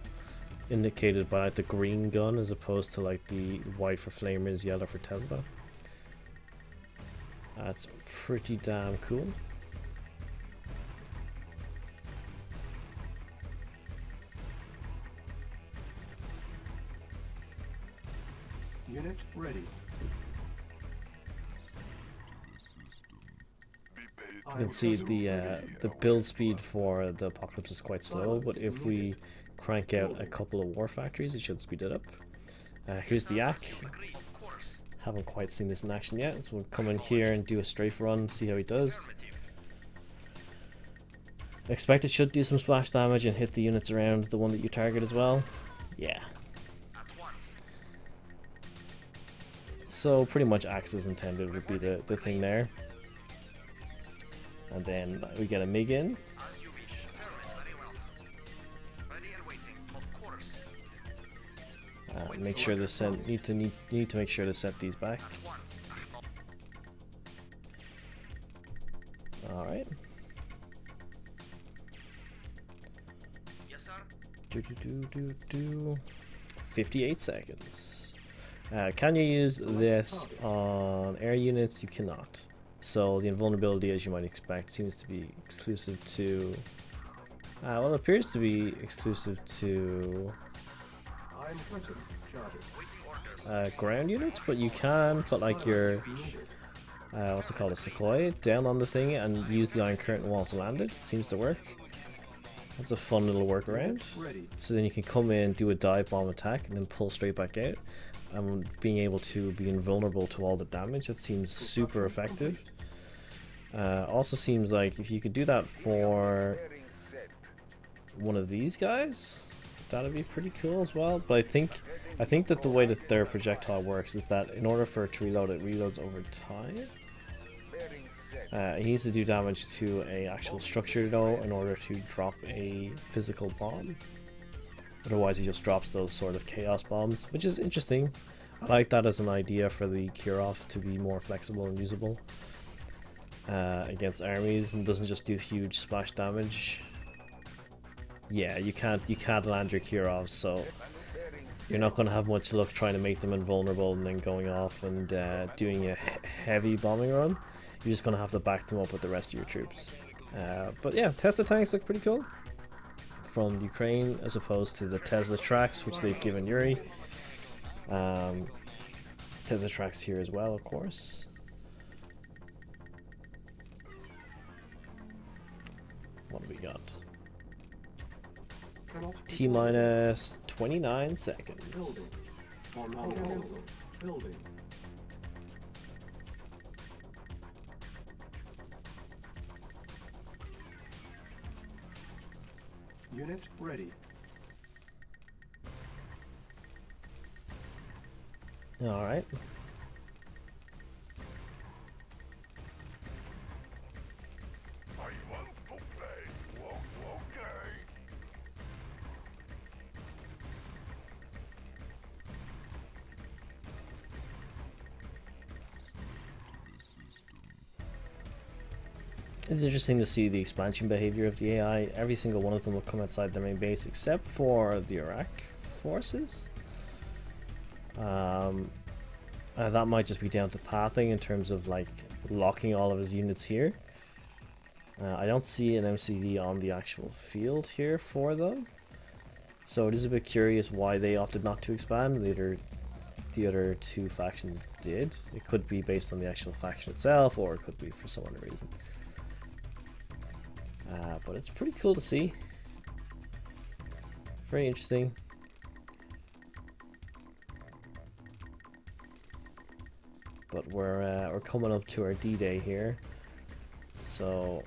indicated by like the green gun as opposed to like the white for flamers, yellow for Tesla. That's pretty damn cool. Unit ready. You can see the build speed for the apocalypse is quite slow, but if we crank out a couple of war factories, it should speed it up. Here's the Yak. Haven't quite seen this in action yet, so we'll come in here and do a strafe run, see how he does. Expect it should do some splash damage and hit the units around the one that you target as well. Yeah. So pretty much axe as intended would be the thing there. And then we get a MiG in. Make sure to set need to make sure to set these back. All right. 58 seconds. Can you use this on air units? You cannot. So the invulnerability, as you might expect, seems to be exclusive to. Well, it appears to be exclusive to ground units, but you can put like your what's it called, a sequoia, down on the thing and use the iron curtain wall to land it. It seems to work. That's a fun little workaround. So then you can come in, do a dive bomb attack, and then pull straight back out. And being able to be invulnerable to all the damage, that seems super effective. Also seems like if you could do that for one of these guys, that'd be pretty cool as well. But I think that the way that their projectile works is that in order for it to reload, it reloads over time. He needs to do damage to a actual structure though in order to drop a physical bomb. Otherwise he just drops those sort of chaos bombs, which is interesting. I like that as an idea for the Kirov to be more flexible and usable against armies, and doesn't just do huge splash damage. Yeah, you can't land your Kirovs, so you're not going to have much luck trying to make them invulnerable and then going off and doing a heavy bombing run. You're just going to have to back them up with the rest of your troops. But yeah, Tesla tanks look pretty cool from Ukraine as opposed to the Tesla tracks, which they've given Yuri. Tesla tracks here as well, of course. What do we got? T-minus 29 seconds. Building. Unit ready. All right. It's interesting to see the expansion behavior of the AI. Every single one of them will come outside their main base except for the Iraq forces. That might just be down to pathing in terms of like locking all of his units here. I don't see an MCV on the actual field here for them. So it is a bit curious why they opted not to expand. The other two factions did. It could be based on the actual faction itself, or it could be for some other reason. But it's pretty cool to see. Very interesting. But we're coming up to our D-Day here, so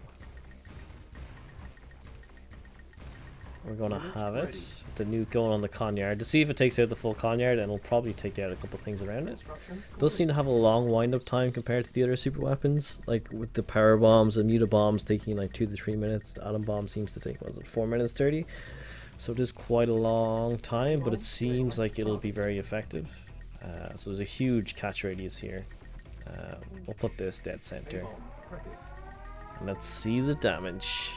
we're gonna have it. The nuke going on the Conyard to see if it takes out the full Conyard, and it'll probably take out a couple things around it. It does seem to have a long wind-up time compared to the other super weapons, like with the power bombs and muta-bombs taking like 2 to 3 minutes. The atom bomb seems to take, what was it, 4 minutes 30? So it is quite a long time, but it seems like it'll be very effective. So there's a huge catch radius here. We'll put this dead center. And let's see the damage.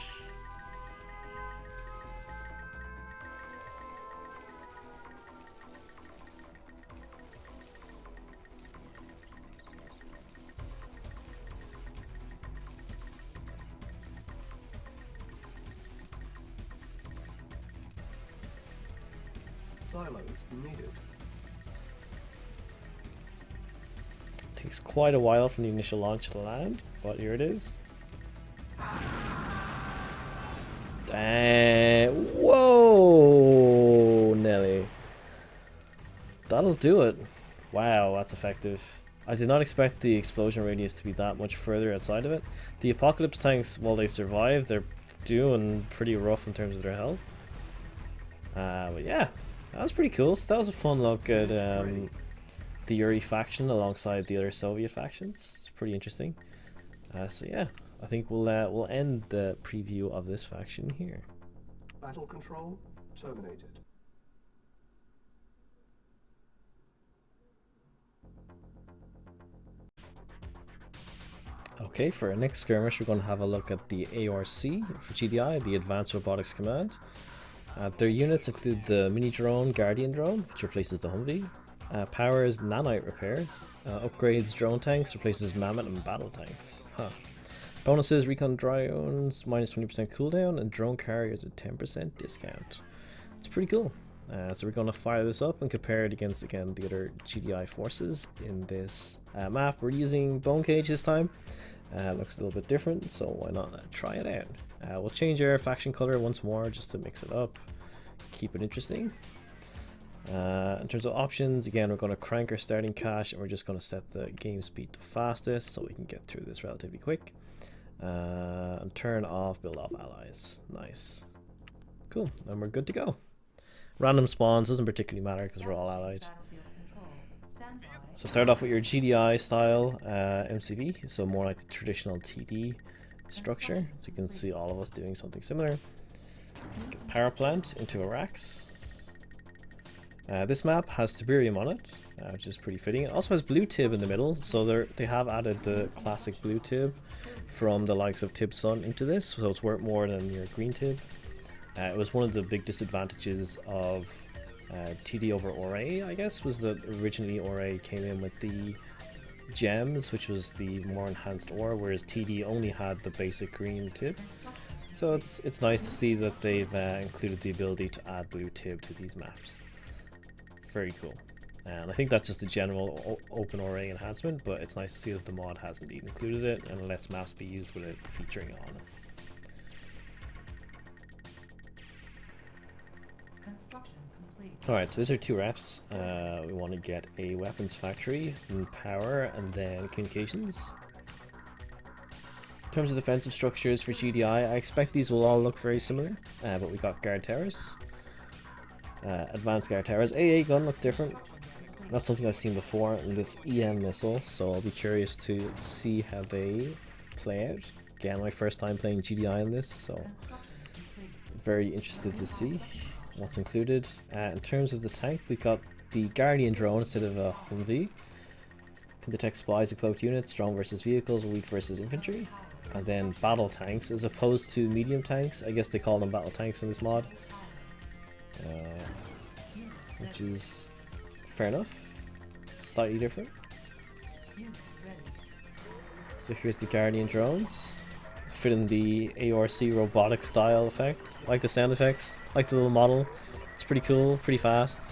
Silos needed. Takes quite a while from the initial launch to land, but here it is. Dang. Whoa, Nelly. That'll do it. Wow, that's effective. I did not expect the explosion radius to be that much further outside of it. The Apocalypse tanks, while they survive, they're doing pretty rough in terms of their health. But yeah, that was pretty cool. So that was a fun look at the Yuri faction alongside the other Soviet factions. It's pretty interesting. So yeah, I think we'll end the preview of this faction here. Battle control terminated. Okay, for our next skirmish, we're going to have a look at the ARC for GDI, the Advanced Robotics Command. Their units include the mini drone Guardian drone, which replaces the Humvee. Powers nanite repairs. Upgrades drone tanks, replaces mammoth and battle tanks. Bonuses recon drones minus 20% cooldown, and drone carriers at 10% discount. It's pretty cool. So we're going to fire this up and compare it against, again, the other GDI forces in this map. We're using Bonecage this time. Looks a little bit different, so why not try it out. We'll change our faction color once more just to mix it up, keep it interesting. In terms of options, again, we're going to crank our starting cache, and we're just going to set the game speed to fastest so we can get through this relatively quick. And turn off build off allies. Nice. Cool, and we're good to go. Random spawns doesn't particularly matter because we're all allied. So start off with your GDI style MCV, so more like the traditional TD structure. So you can see all of us doing something similar. Get power plant into Arax. This map has Tiberium on it, which is pretty fitting. It also has blue Tib in the middle, so they have added the classic blue Tib from the likes of Tib Sun into this, so it's worth more than your green Tib. It was one of the big disadvantages of TD over ORA, I guess, was that originally ORA came in with the gems, which was the more enhanced ore, whereas TD only had the basic green Tib. So it's nice to see that they've included the ability to add blue Tib to these maps. Very cool. And I think that's just a general OpenRA enhancement, but it's nice to see that the mod has indeed included it and lets maps be used with it featuring on it. Alright, so these are two refs. We want to get a weapons factory, and power, and then communications. In terms of defensive structures for GDI, I expect these will all look very similar, but we got guard towers. Advanced guard towers. AA gun looks different. Not something I've seen before in this EM missile, so I'll be curious to see how they play out. Again, my first time playing GDI in this, so very interested to see what's included. In terms of the tank, we got the Guardian drone instead of a Humvee. Can detect spies and cloaked units, strong versus vehicles, weak versus infantry. And then battle tanks as opposed to medium tanks. I guess they call them battle tanks in this mod. Which is fair enough. Slightly different. So here's the Guardian drones. Fit in the ARC robotic style effect. Like the sound effects, like the little model. It's pretty cool, pretty fast.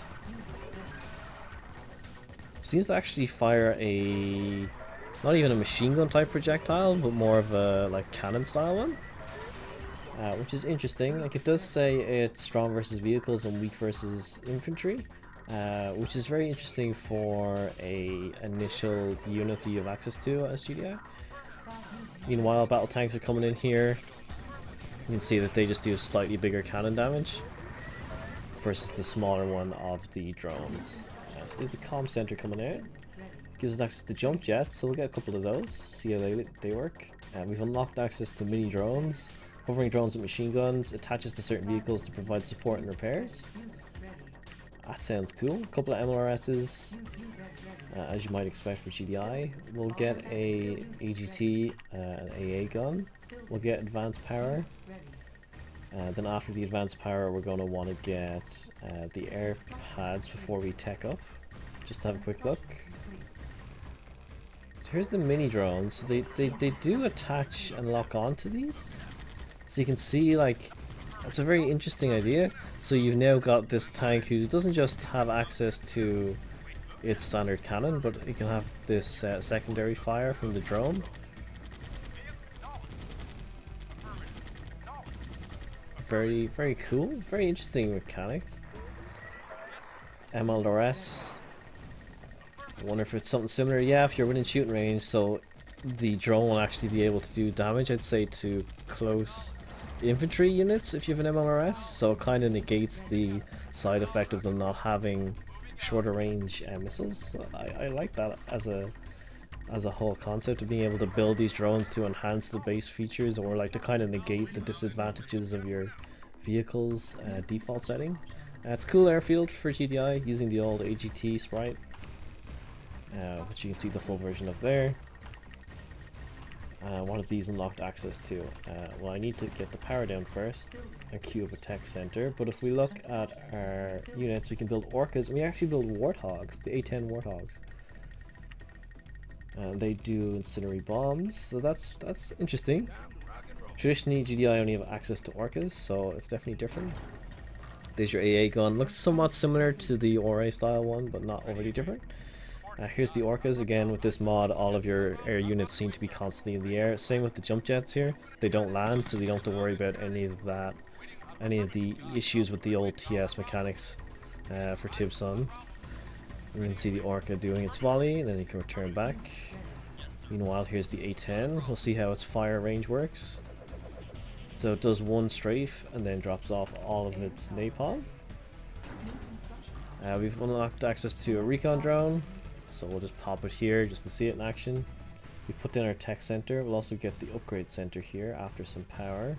Seems to actually fire a, not even a machine gun type projectile, but more of a like cannon style one. Which is interesting. Like, it does say it's strong versus vehicles and weak versus infantry, which is very interesting for a initial unit that you have access to as GDI. Meanwhile, battle tanks are coming in here. You can see that they just do slightly bigger cannon damage versus the smaller one of the drones. So there's the comm center coming out. Gives us access to jump jets, so we'll get a couple of those, see how they work. We've unlocked access to mini drones. Hovering drones with machine guns, attaches to certain vehicles to provide support and repairs. That sounds cool. A couple of MLRSs, as you might expect for GDI. We'll get a AGT, an AA gun. We'll get advanced power. Then after the advanced power, we're going to want to get the air pads before we tech up, just to have a quick look. So here's the mini drones. So they do attach and lock onto these. So you can see, like, it's a very interesting idea. So you've now got this tank who doesn't just have access to its standard cannon, but it can have this secondary fire from the drone. Very, very cool. Very interesting mechanic. MLRS. I wonder if it's something similar. Yeah, if you're within shooting range, so the drone will actually be able to do damage, I'd say, to close infantry units if you have an MLRS, so it kind of negates the side effect of them not having shorter range missiles. So I like that as a whole concept of being able to build these drones to enhance the base features, or like to kind of negate the disadvantages of your vehicle's default setting. It's cool airfield for GDI using the old AGT sprite, which you can see the full version of there. one of these unlocked access to. Well, I need to get the power down first and queue up a tech center. But if we look at our units, we can build orcas, and we actually build warthogs, the A10 warthogs. And they do incendiary bombs, so that's interesting. Traditionally, GDI only have access to orcas, so it's definitely different. There's your AA gun. Looks somewhat similar to the ORA style one, but not overly different. Here's the orcas. Again, with this mod, all of your air units seem to be constantly in the air. Same with the jump jets here. They don't land, so you don't have to worry about any of that, any of the issues with the old TS mechanics for Tib Sun. You can see the orca doing its volley, and then you can return back. Meanwhile, here's the A10. We'll see how its fire range works. So it does one strafe and then drops off all of its napalm. We've unlocked access to a recon drone, so we'll just pop it here just to see it in action. We put down our tech center. We'll also get the upgrade center here after some power.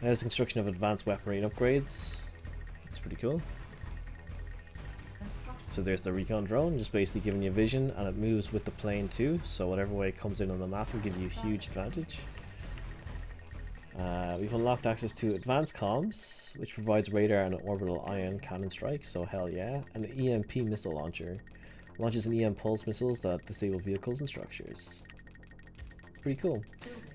There's construction of advanced weaponry and upgrades. It's pretty cool. So there's the recon drone, just basically giving you vision, and it moves with the plane too, so whatever way it comes in on the map will give you a huge advantage. We've unlocked access to advanced comms, which provides radar and an orbital ion cannon strike, so hell yeah, and an EMP missile launcher. Launches an EM pulse missiles that disable vehicles and structures. Pretty cool.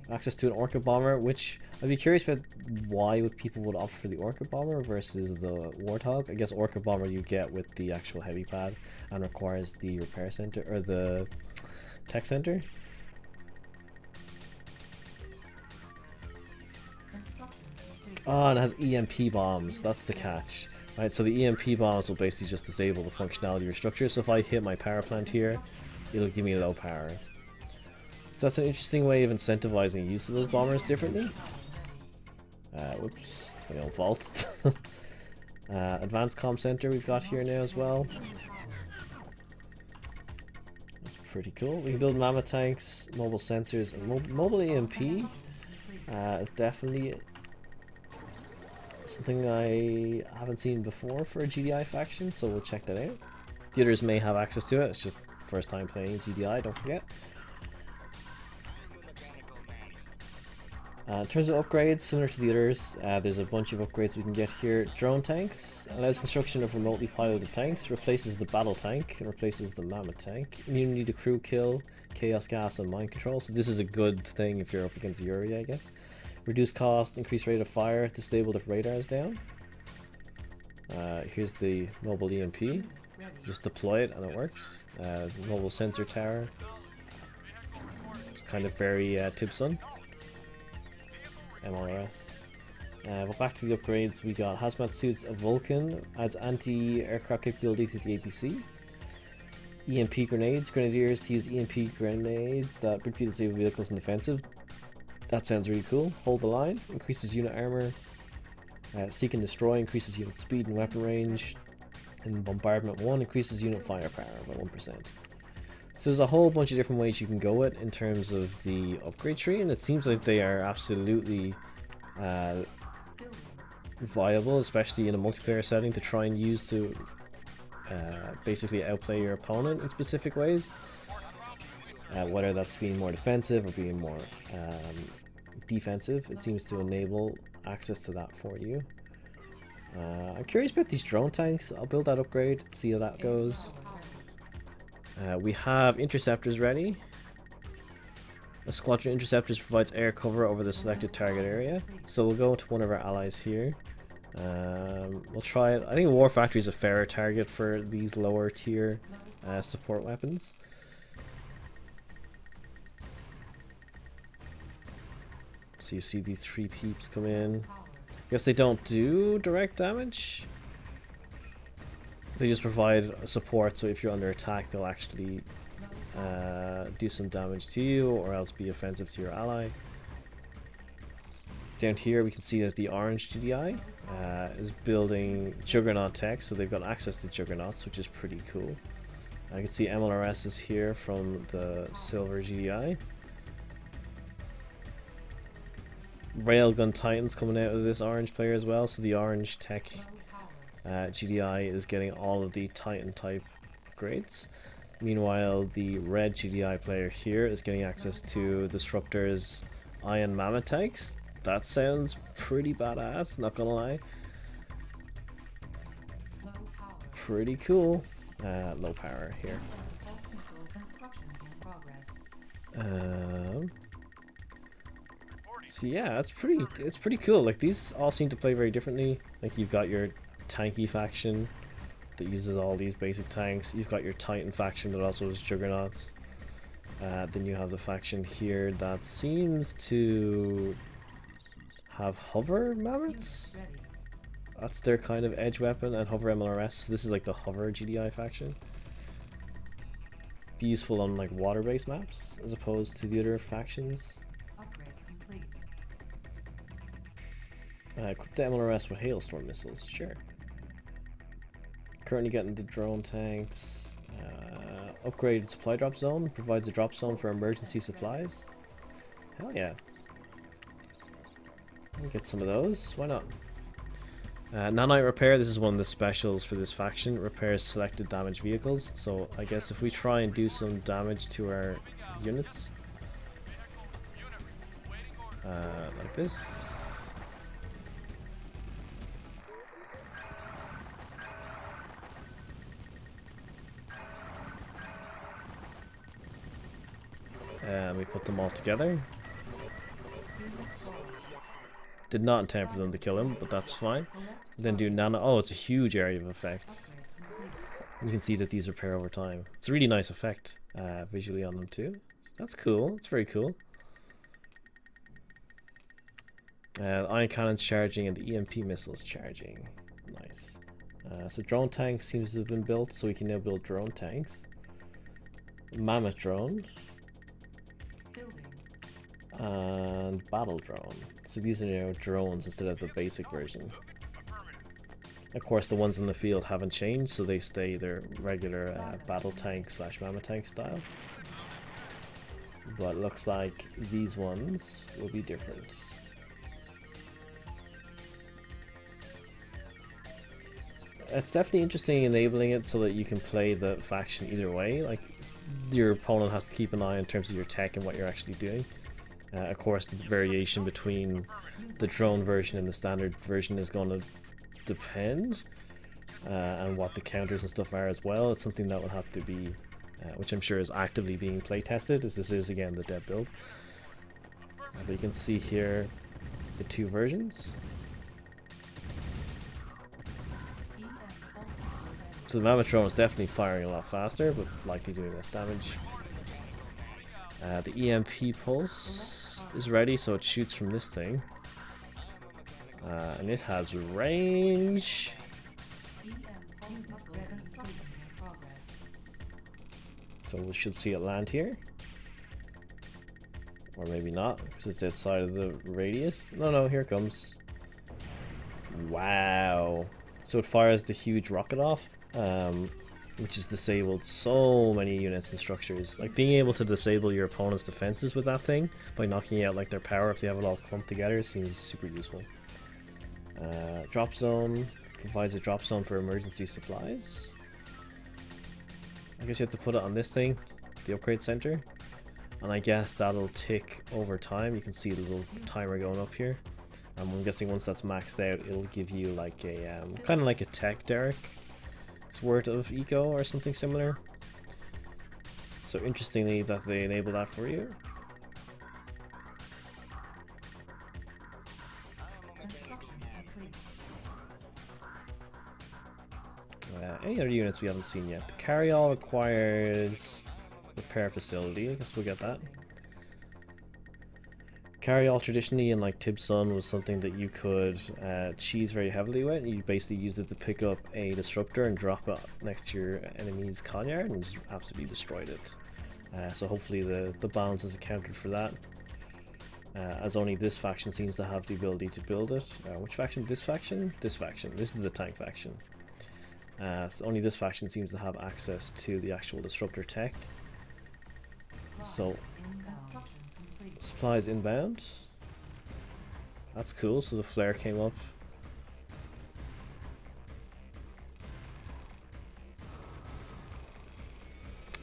Access to an Orca bomber, which I'd be curious about why people would opt for the Orca bomber versus the Warthog. I guess Orca bomber you get with the actual heavy pad and requires the repair center or the tech center. Oh, and it has EMP bombs. That's the catch. Right, so the EMP bombs will basically just disable the functionality of your structure. So if I hit my power plant here, it'll give me low power. So that's an interesting way of incentivizing use of those bombers differently. Whoops, my own fault. Advanced comm center we've got here now as well. That's pretty cool. We can build mammoth tanks, mobile sensors, and mobile EMP is definitely something I haven't seen before for a GDI faction, so we'll check that out. The others may have access to it, it's just first time playing GDI, don't forget. In terms of upgrades, similar to the others, there's a bunch of upgrades we can get here. Drone tanks allows construction of remotely piloted tanks, replaces the battle tank, and replaces the mammoth tank. Immunity to crew kill, chaos gas, and mind control, so this is a good thing if you're up against Yuri, I guess. Reduce cost, increase rate of fire, disabled if radar is down. Here's the mobile EMP. Just deploy it and it works. The mobile sensor tower. It's kind of very Tib Sun. MRS. But back to the upgrades, we got hazmat suits of Vulcan, adds anti-aircraft capability to the APC. EMP grenades, grenadiers to use EMP grenades that briefly disable vehicles in defensive. That sounds really cool. Hold the line, increases unit armor. Seek and destroy, increases unit speed and weapon range. And bombardment 1 increases unit firepower by 1%. So there's a whole bunch of different ways you can go it in terms of the upgrade tree, and it seems like they are absolutely viable, especially in a multiplayer setting, to try and use to basically outplay your opponent in specific ways. Whether that's being more defensive or being more defensive, it seems to enable access to that for you. I'm curious about these drone tanks. I'll build that upgrade, see how that goes. We have interceptors ready. A squadron interceptors provides air cover over the selected target area. So we'll go to one of our allies here. We'll try it. I think War Factory is a fairer target for these lower tier support weapons. So you see these 3 peeps come in. I guess they don't do direct damage. They just provide support, so if you're under attack, they'll actually do some damage to you, or else be offensive to your ally. Down here we can see that the orange GDI is building Juggernaut tech, so they've got access to Juggernauts, which is pretty cool. I can see MLRS is here from the silver GDI. Railgun Titans coming out of this orange player as well, so the orange tech GDI is getting all of the Titan type upgrades. Meanwhile, the red GDI player here is getting access to Disruptor's Iron Mammoth tanks. That sounds pretty badass, not gonna lie. Pretty cool. Low power here. So yeah, it's pretty cool. Like, these all seem to play very differently. Like, you've got your tanky faction that uses all these basic tanks. You've got your Titan faction that also has juggernauts. Then you have the faction here that seems to have hover mammoths. That's their kind of edge weapon, and hover MLRS. This is like the hover GDI faction. Be useful on like water-based maps as opposed to the other factions. Equip the MLRS with hailstorm missiles, sure. Currently getting the drone tanks. Upgraded supply drop zone provides a drop zone for emergency supplies. Hell yeah. Let me get some of those. Why not? Nanite repair. This is one of the specials for this faction. Repairs selected damaged vehicles. So I guess if we try and do some damage to our units, like this. We put them all together. Did not intend for them to kill him, but that's fine. Then do nano. Oh, it's a huge area of effect. You can see that these repair over time. It's a really nice effect visually on them too. That's cool. It's very cool. Iron cannons charging and the EMP missiles charging. Nice. So drone tank seems to have been built, so we can now build drone tanks. Mammoth drone. And battle drone. So these are now drones instead of the basic version. Of course, the ones in the field haven't changed, so they stay their regular battle tank / mammoth tank style. But it looks like these ones will be different. It's definitely interesting enabling it so that you can play the faction either way. Like, your opponent has to keep an eye in terms of your tech and what you're actually doing. Of course, the variation between the drone version and the standard version is going to depend on what the counters and stuff are as well. It's something that will have to be, which I'm sure is actively being play tested, as this is again the dev build. But you can see here the two versions. So the mammoth drone is definitely firing a lot faster, but likely doing less damage. The EMP pulse is ready, so it shoots from this thing. And it has range. So we should see it land here. Or maybe not, because it's outside of the radius. No, here it comes. Wow. So it fires the huge rocket off. Which has disabled so many units and structures. Like, being able to disable your opponent's defenses with that thing by knocking out like their power if they have it all clumped together seems super useful. Drop zone provides a drop zone for emergency supplies. I guess you have to put it on this thing, the upgrade center, and I guess that'll tick over time. You can see the little timer going up here. I'm guessing once that's maxed out, it'll give you like a kind of like a tech derrick worth of eco or something similar. So interestingly that they enable that for you. Any other units we haven't seen yet? The carryall requires repair facility. I guess we'll get that. Carryall traditionally in like Tib Sun was something that you could cheese very heavily with. You basically used it to pick up a disruptor and drop it next to your enemy's conyard and just absolutely destroyed it. So hopefully the balance is accounted for that. As only this faction seems to have the ability to build it. Which faction? This faction? This faction. This is the tank faction. So only this faction seems to have access to the actual disruptor tech. So supplies inbound. That's cool, so the flare came up.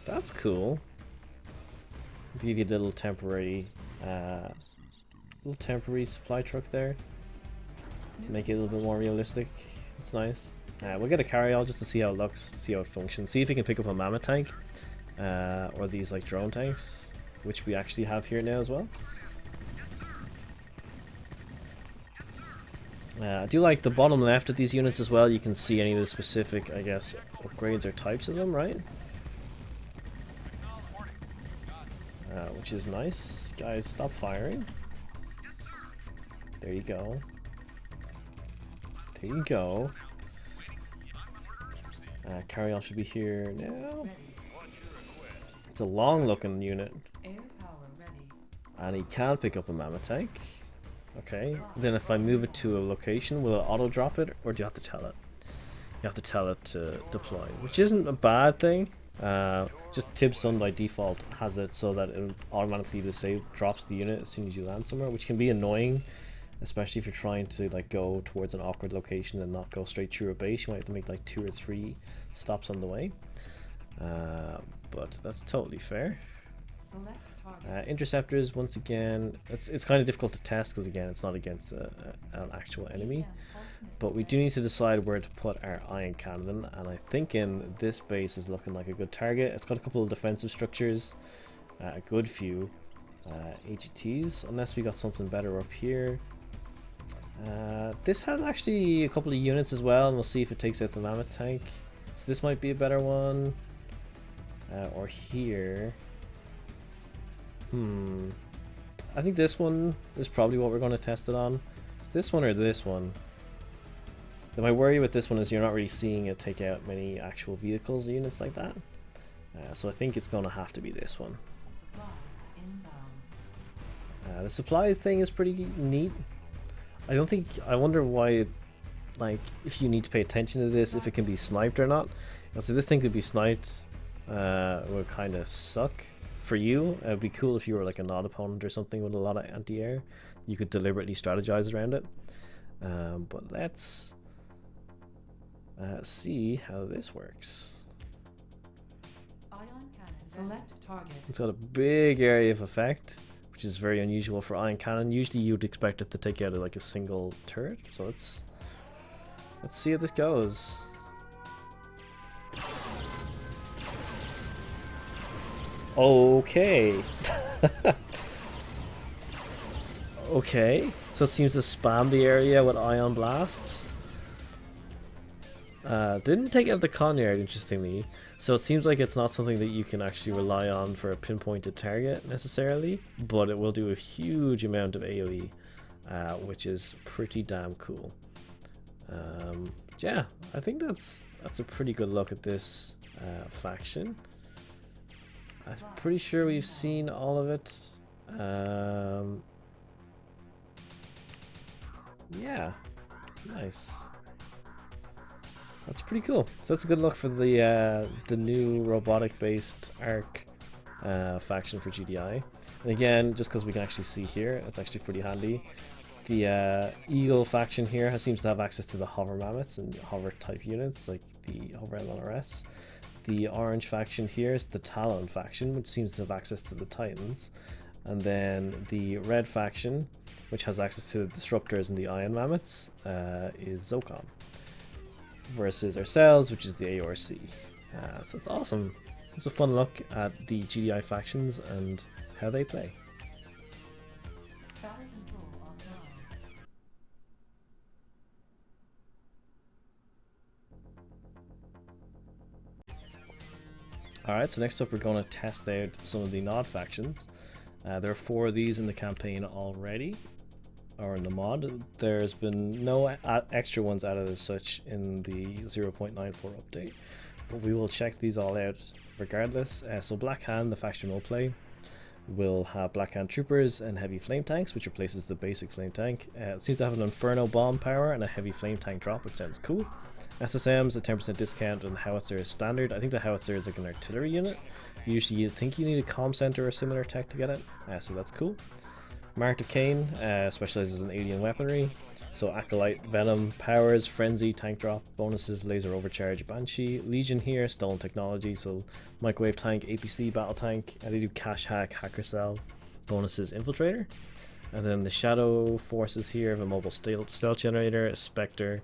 That's cool. Give you a little temporary supply truck there. Make it a little bit more realistic. It's nice. We'll get a carry-all just to see how it looks, see how it functions. See if we can pick up a mammoth tank. Or these like drone tanks, which we actually have here now as well. I do like the bottom left of these units as well. You can see any of the specific, I guess, upgrades or types of them, right? Which is nice. Guys, stop firing. There you go. There you go. Carry-all should be here now. It's a long-looking unit. And he can pick up a mammoth tank. Okay. Then if I move it to a location, will it auto-drop it, or do you have to tell it? You have to tell it to deploy, which isn't a bad thing. Just Tib's Sun by default has it so that it automatically drops the unit as soon as you land somewhere, which can be annoying, especially if you're trying to like go towards an awkward location and not go straight through a base. You might have to make like 2 or 3 stops on the way. But that's totally fair. Interceptors, once again, it's kind of difficult to test because again it's not against an actual enemy, but we do need to decide where to put our ion cannon, and I think in this base is looking like a good target. It's got a couple of defensive structures, a good few AGTs, unless we got something better up here. This has actually a couple of units as well, and we'll see if it takes out the mammoth tank, so this might be a better one. Or here. I think this one is probably what we're going to test it on. It's this one or this one. My worry with this one is you're not really seeing it take out many actual vehicles or units like that. So I think it's going to have to be this one. The supply thing is pretty neat. I wonder why, like, if you need to pay attention to this, if it can be sniped or not. So this thing could be sniped, would kind of suck. For you, it would be cool if you were like a nod opponent or something with a lot of anti-air. You could deliberately strategize around it. But let's see how this works. Ion cannon. Select target. It's got a big area of effect, which is very unusual for ion cannon. Usually you'd expect it to take out like a single turret. So let's see how this goes. Okay. Okay, so it seems to spam the area with ion blasts. Didn't take out the Conyard, interestingly, so it seems like it's not something that you can actually rely on for a pinpointed target necessarily, but it will do a huge amount of AoE, which is pretty damn cool. Yeah, I think that's a pretty good look at this faction. I'm pretty sure we've seen all of it. Yeah, nice. That's pretty cool. So that's a good look for the new robotic-based Arc faction for GDI. And again, just because we can actually see here, it's actually pretty handy. The Eagle faction here seems to have access to the hover mammoths and hover type units like the hover LRS. The orange faction here is the Talon faction, which seems to have access to the Titans. And then the red faction, which has access to the Disruptors and the Ion Mammoths, is Zocom. Versus ourselves, which is the AORC. So it's awesome. It's a fun look at the GDI factions and how they play. Alright, so next up we're going to test out some of the Nod factions. There are 4 of these in the campaign already, or in the mod. There's been no extra ones added as such in the 0.94 update, but we will check these all out regardless. So Black Hand, the faction we'll play, will have Black Hand Troopers and Heavy Flame Tanks, which replaces the basic Flame Tank. It seems to have an Inferno Bomb power and a Heavy Flame Tank drop, which sounds cool. SSM's a 10% discount, and the Howitzer is standard. I think the Howitzer is like an artillery unit. Usually you'd think you need a comm center or similar tech to get it, so that's cool. Mark of Cain specializes in alien weaponry. So Acolyte, Venom, Powers, Frenzy, Tank Drop, bonuses, Laser Overcharge, Banshee, Legion here, Stolen Technology, so Microwave Tank, APC, Battle Tank, and they do Cash Hack, Hacker Cell, bonuses, Infiltrator. And then the Shadow Forces here have a Mobile Stealth Generator, a Spectre,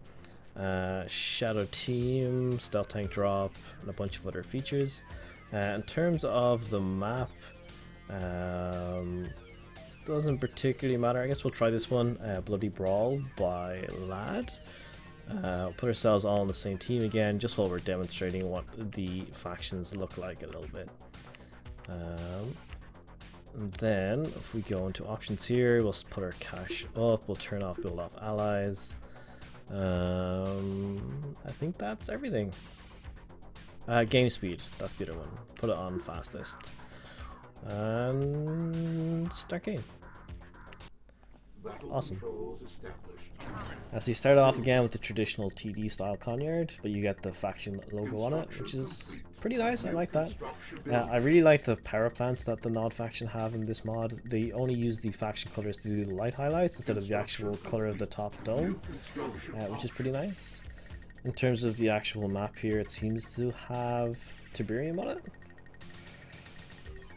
Shadow Team, Stealth Tank Drop, and a bunch of other features. In terms of the map, doesn't particularly matter. I guess we'll try this one, Bloody Brawl by Lad. Put ourselves all on the same team again, just while we're demonstrating what the factions look like a little bit. And then if we go into options here, we'll put our cash up, we'll turn off build off allies. I think that's everything. Game speed, that's the other one. Put it on fastest. And start game. Awesome. So you start off again with the traditional TD style Conyard, but you get the faction logo on it, which is pretty nice. I like that. I really like the power plants that the Nod faction have in this mod. They only use the faction colors to do the light highlights instead of the actual color of the top dome, which is pretty nice. In terms of the actual map here, it seems to have Tiberium on it.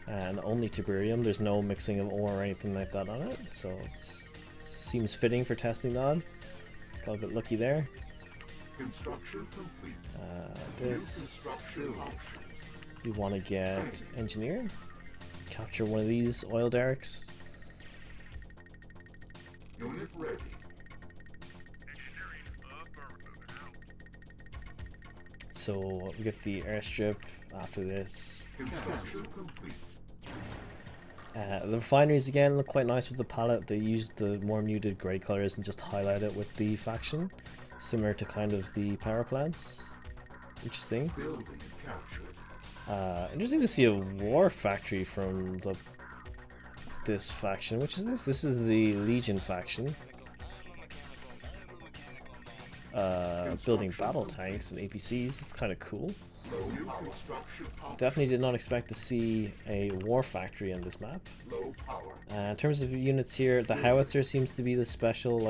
And only Tiberium, there's no mixing of ore or anything like that on it, so it seems fitting for testing Nod. It's got a bit lucky there. This, we want to get Engineer, capture one of these oil derricks. So we get the airstrip after this. The refineries again look quite nice with the palette. They used the more muted grey colors and just highlight it with the faction, similar to kind of the power plants. Interesting. Interesting to see a war factory from this faction. Which is this? This is the Legion faction. Building battle tanks and APCs. It's kind of cool. Definitely did not expect to see a war factory in this map. In terms of units here, the howitzer seems to be the special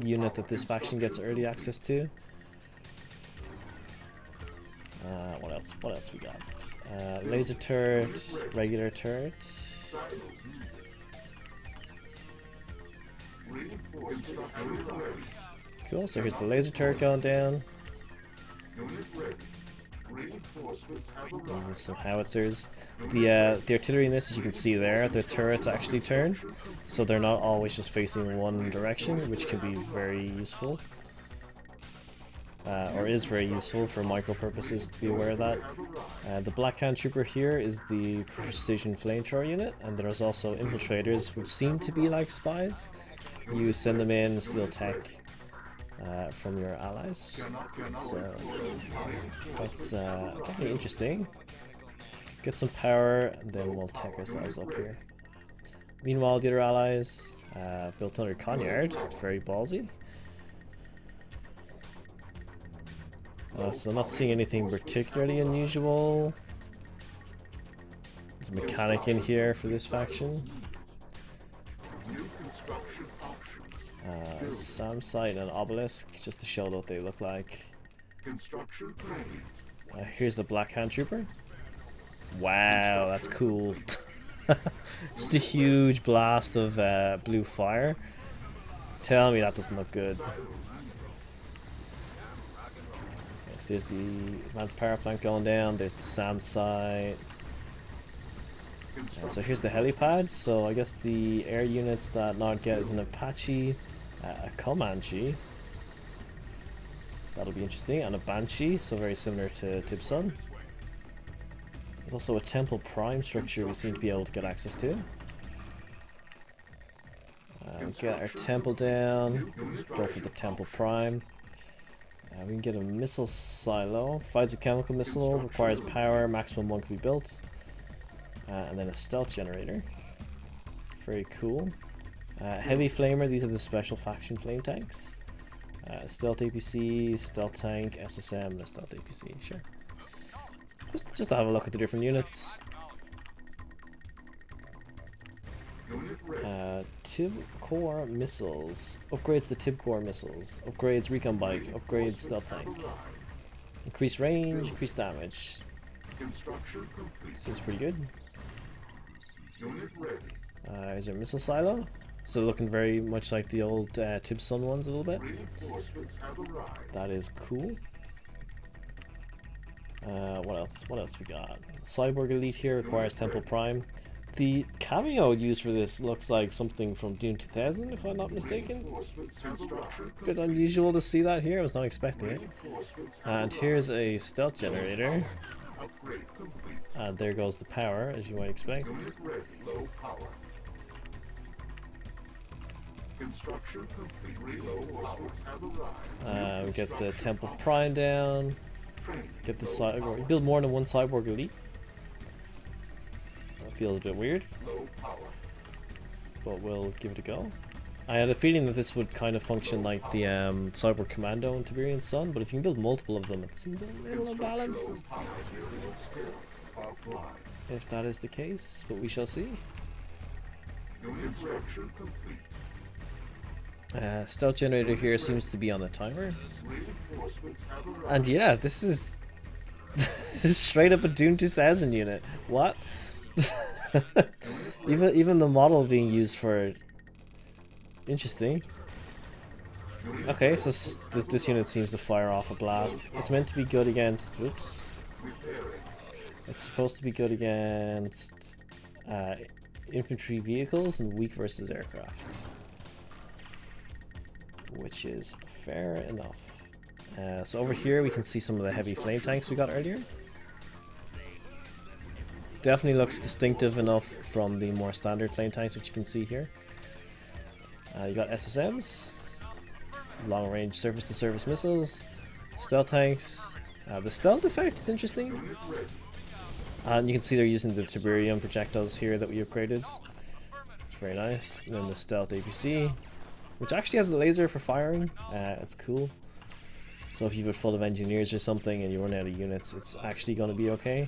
unit that this faction gets early access to. What else? What else we got? Laser turret, regular turret. Cool. So here's the laser turret going down. And some howitzers. The artillery in this, as you can see there, the turrets actually turn, so they're not always just facing one direction, which can be very useful. Or is very useful for micro purposes to be aware of that. The Black Hand Trooper here is the precision flamethrower unit, and there's also infiltrators, which seem to be like spies. You send them in and steal tech from your allies, so that's definitely interesting. Get some power, and then we'll tech ourselves up here. Meanwhile, the other allies built under Conyard, very ballsy. So I'm not seeing anything particularly unusual. There's a mechanic in here for this faction. Sam Site and Obelisk, just to show what they look like. Here's the Black Hand Trooper. Wow, that's cool. Just a huge blast of blue fire. Tell me that doesn't look good. Yes, there's the advanced power plant going down. There's the SAM site. So here's the helipad. So I guess the air units that Nod get is an Apache, a Comanche. That'll be interesting, and a Banshee. So very similar to Tib Sun. There's also a Temple Prime structure we seem to be able to get access to. Get our temple down, go for the Temple Prime. We can get a missile silo. Fires a chemical missile, requires power, maximum one can be built. And then a stealth generator. Very cool. Heavy flamer, these are the special faction flame tanks. Stealth APC, stealth tank, SSM, and a stealth APC, sure. Just to have a look at the different units. Tib core missiles. Upgrades the Tib core missiles. Upgrades recon bike. Upgrades stealth tank. Increase range, increase damage. Construction complete. Seems pretty good. Unit ready. Is there a missile silo? So looking very much like the old Tib Sun ones a little bit. Reinforcements have arrived. That is cool. What else? What else we got? Cyborg Elite here requires Temple Prime. The cameo used for this looks like something from Dune 2000, if I'm not mistaken. Reinforcements have arrived. Bit unusual to see that here. I was not expecting it. Reinforcements have And here's a stealth generator. upgrade complete. And there goes the power, as you might expect. Unit ready. Low power. Construction complete. Reinforcements have arrived. We get the Temple Prime down. Training. Get the cyborg. Build more than one cyborg elite. That feels a bit weird, Low power. but we'll give it a go. I had a feeling that this would kind of function like the cyborg commando in Tiberian Sun, but if you can build multiple of them, it seems a little unbalanced. Power unit still offline. If that is the case, but we shall see. Unit construction complete. Stealth generator here seems to be on the timer. Reinforcements have arrived. And yeah, this is this is straight up a Dune 2000 unit. What? even the model being used for interesting. Okay, so this unit seems to fire off a blast. It's meant to be good against. Oops. Repairing. It's supposed to be good against infantry vehicles and weak versus aircraft, which is fair enough. So over here we can see some of the heavy flame tanks we got earlier. Definitely looks distinctive enough from the more standard flame tanks, which you can see here. You got SSMs, long range surface to surface missiles, stealth tanks. The stealth effect is interesting. Unit ready. And you can see they're using the Tiberian projectiles here that we upgraded. It's very nice. And then the stealth APC, which actually has a laser for firing. It's cool. So if you've got full of engineers or something and you run out of units, it's actually going to be okay.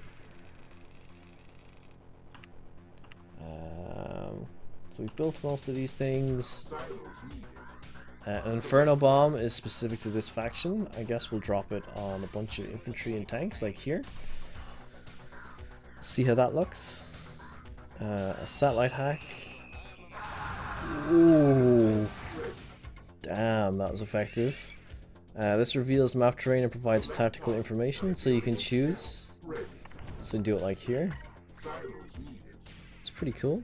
So we built most of these things. Silos needed. An Inferno Bomb is specific to this faction. I guess we'll drop it on a bunch of infantry and tanks like here. See how that looks. A satellite hack. Ooh. Damn, that was effective. This reveals map terrain and provides tactical information, so you can choose. So you can do it like here. Silos needed. It's pretty cool.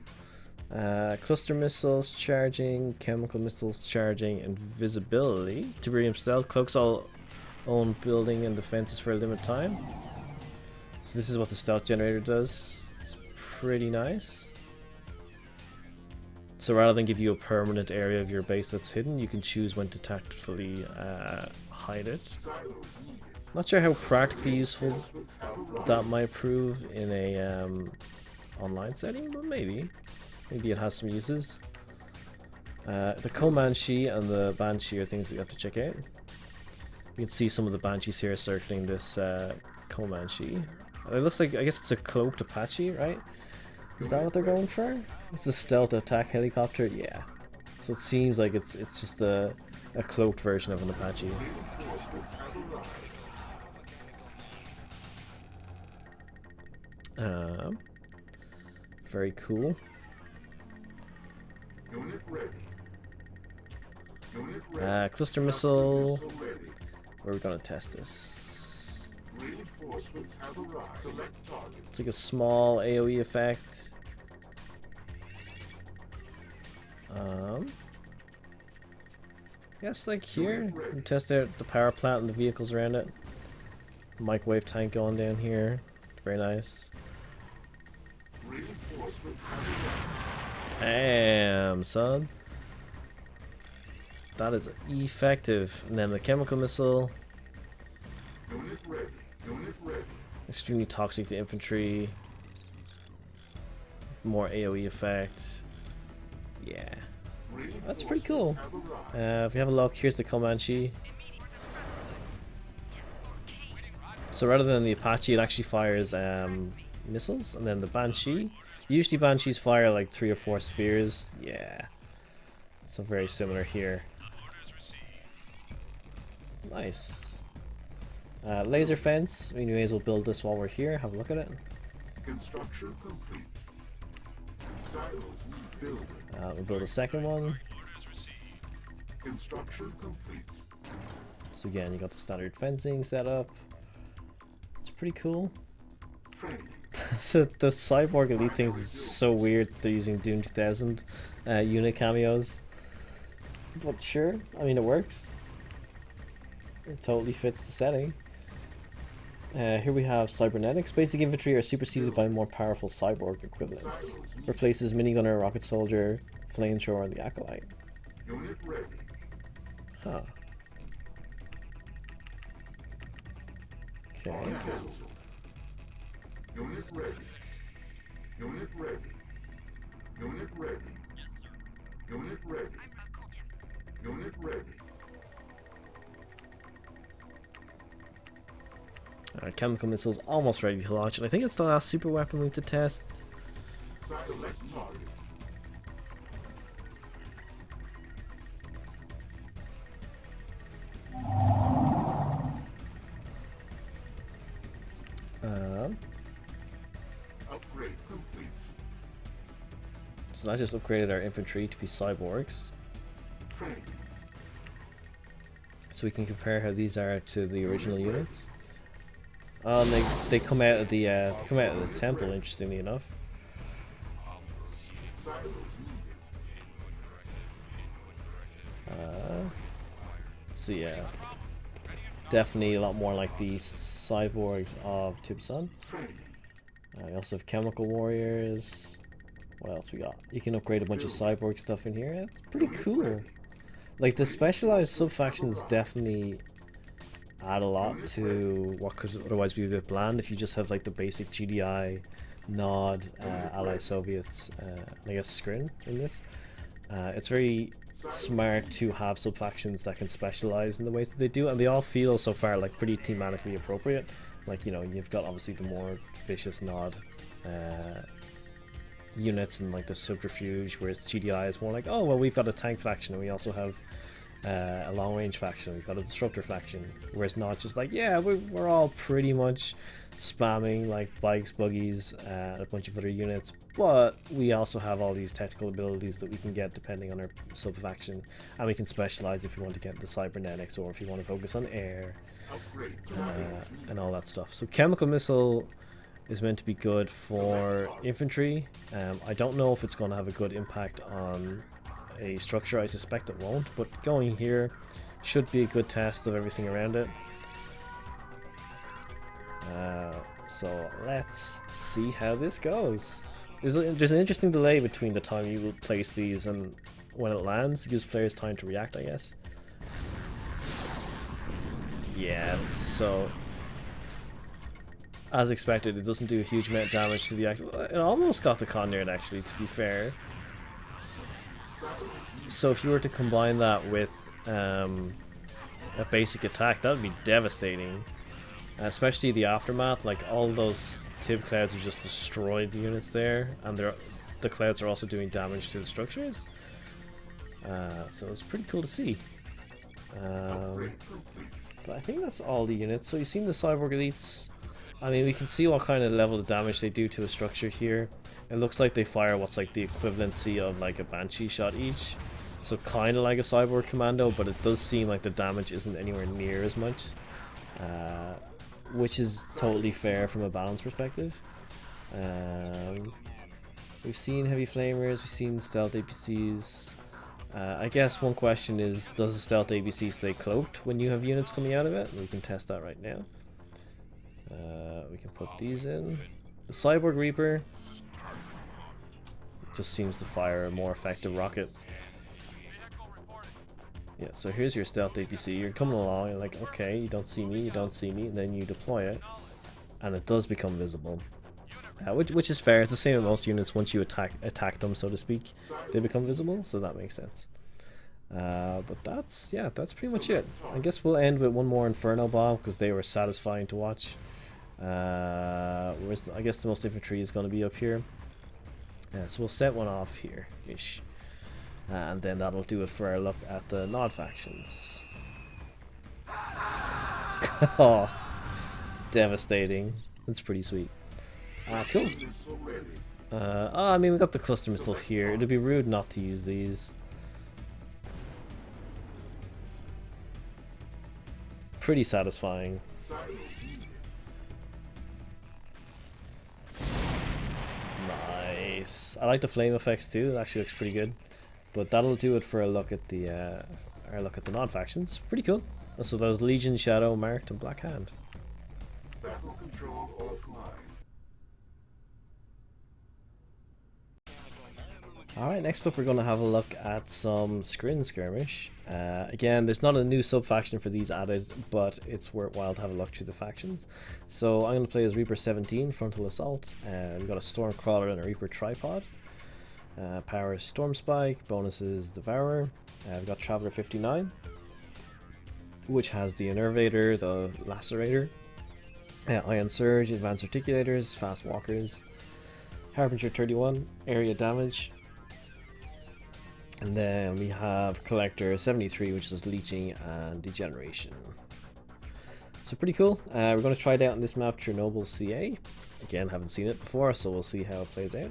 Cluster missiles charging, chemical missiles charging, and visibility. Tiberium stealth cloaks all own building and defenses for a limited time. So this is what the stealth generator does. It's pretty nice. So rather than give you a permanent area of your base that's hidden, you can choose when to tactfully hide it. Silos needed. Not sure how practically useful that might prove in a online setting, but maybe it has some uses. The Comanche and the Banshee are things that you have to check out. You can see some of the Banshees here circling this Comanche. It looks like, I guess it's a cloaked Apache, right? Is that what they're going for? It's a stealth attack helicopter? Yeah. So it seems like it's just a cloaked version of an Apache. Very cool. Unit ready. Unit ready. Cluster missile. Ready. Where are we gonna test this? Reinforcements have arrived. Select target. It's like a small AoE effect. Yes, like here. We test out the power plant and the vehicles around it. Microwave tank going down here. Very nice. Reinforcements have arrived. Damn, son. That is effective. And then the chemical missile. Unit ready. Unit ready. Extremely toxic to infantry. More AoE effect. Yeah. That's pretty cool. If we have a look, here's the Comanche. So rather than the Apache, it actually fires missiles, and then the Banshee. Usually Banshees fire like 3 or 4 spheres. Yeah. So very similar here. Nice. Laser fence. We may as well build this while we're here. Have a look at it. Construction complete. Silos building. We'll build a second one. Construction complete. So again, you got the standard fencing set up. It's pretty cool. Training. the cyborg elite things is so weird. They're using Doom 2000 unit cameos. But sure, I mean it works. It totally fits the setting. Here we have cybernetics. Basic infantry are superseded by more powerful cyborg equivalents. Replaces minigunner, rocket soldier, flamethrower, and the acolyte. Unit ready. Huh. Okay. Cancel. Unit ready. Unit ready. Unit ready. Unit ready. Unit ready. Chemical missiles almost ready to launch, and I think it's the last super weapon we have to test. Select target. Upgrade complete. So that just upgraded our infantry to be cyborgs. Training. So we can compare how these are to the original units. And they come out of the temple, interestingly enough. Silos needed. So yeah, definitely a lot more like the cyborgs of Tib Sun. Training. We also have chemical warriors. What else we got? You can upgrade a bunch of cyborg stuff in here. It's pretty cool. Like the specialized sub-factions definitely add a lot to what could otherwise be a bit bland if you just have like the basic GDI, Nod, Allied Soviets, I guess Scrin in this. It's very smart to have sub-factions that can specialize in the ways that they do, and they all feel so far like pretty thematically appropriate. Like, you know, you've got obviously the more vicious Nod units and like the subterfuge, whereas the GDI is more like, oh well, we've got a tank faction and we also have a long range faction, we've got a disruptor faction, whereas not just like, yeah, we're all pretty much spamming like bikes, buggies, and a bunch of other units, but we also have all these technical abilities that we can get depending on our sub faction, and we can specialize if we want to get into cybernetics or if you want to focus on air, and all that stuff. So chemical missile is meant to be good for infantry. I don't know if it's going to have a good impact on a structure. I suspect it won't, but going here should be a good test of everything around it. So let's see how this goes. There's an interesting delay between the time you place these and when it lands. It gives players time to react, I guess. Yeah, so as expected, it doesn't do a huge amount of damage to the actual. It almost got the Conduit, actually, to be fair. So if you were to combine that with a basic attack, that would be devastating. Especially the aftermath, like all those Tib clouds have just destroyed the units there, and the clouds are also doing damage to the structures. So it's pretty cool to see. But I think that's all the units. So you've seen the Cyborg Elites. I mean, we can see what kind of level of damage they do to a structure here. It looks like they fire what's like the equivalency of like a Banshee shot each. So kind of like a Cyborg Commando, but it does seem like the damage isn't anywhere near as much. Which is totally fair from a balance perspective. We've seen heavy flamers, we've seen stealth APCs. I guess one question is, does the stealth APC stay cloaked when you have units coming out of it? We can test that right now. We can put these in. The Cyborg Reaper just seems to fire a more effective rocket. Yeah, so here's your stealth APC. You're coming along, you're like, okay, you don't see me, you don't see me, and then you deploy it, and it does become visible. Which is fair. It's the same with most units. Once you attack them, so to speak, they become visible, so that makes sense. But that's pretty much it. I guess we'll end with one more Inferno Bomb, because they were satisfying to watch. I guess the most infantry is going to be up here. So we'll set one off here-ish. And then that'll do it for our look at the Nod factions. Oh, devastating. That's pretty sweet. Cool. Oh, I mean, we got the cluster missile here. It'd be rude not to use these. Pretty satisfying. Nice. I like the flame effects too. It actually looks pretty good. But that'll do it for a look at the our look at the Nod factions. Pretty cool. So those Legion, Shadow, Marked, and Black Hand. Battle control offline. Alright, next up we're going to have a look at some Scrin skirmish. Again, there's not a new sub-faction for these added, but it's worthwhile to have a look through the factions. So I'm going to play as Reaper 17, Frontal Assault. We've got a Stormcrawler and a Reaper Tripod. Power is Storm Spike, bonus is Devourer. We've got Traveler 59, which has the Innervator, the Lacerator, Ion Surge, Advanced Articulators, Fast Walkers, Harbinger 31, Area Damage. And then we have Collector 73, which is Leeching and Degeneration. So pretty cool. We're going to try it out on this map, Chernobyl CA. Again, haven't seen it before, so we'll see how it plays out.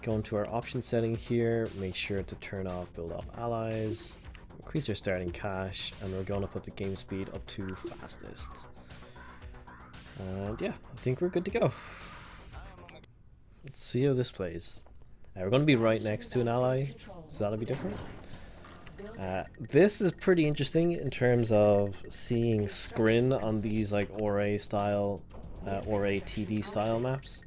Go into our option setting here, make sure to turn off build off allies, increase our starting cash, and we're going to put the game speed up to fastest. And yeah, I think we're good to go. Let's see how this plays. We're going to be right next to an ally, so that'll be different. This is pretty interesting in terms of seeing Scrin on these like ORA style, ORA TD style maps.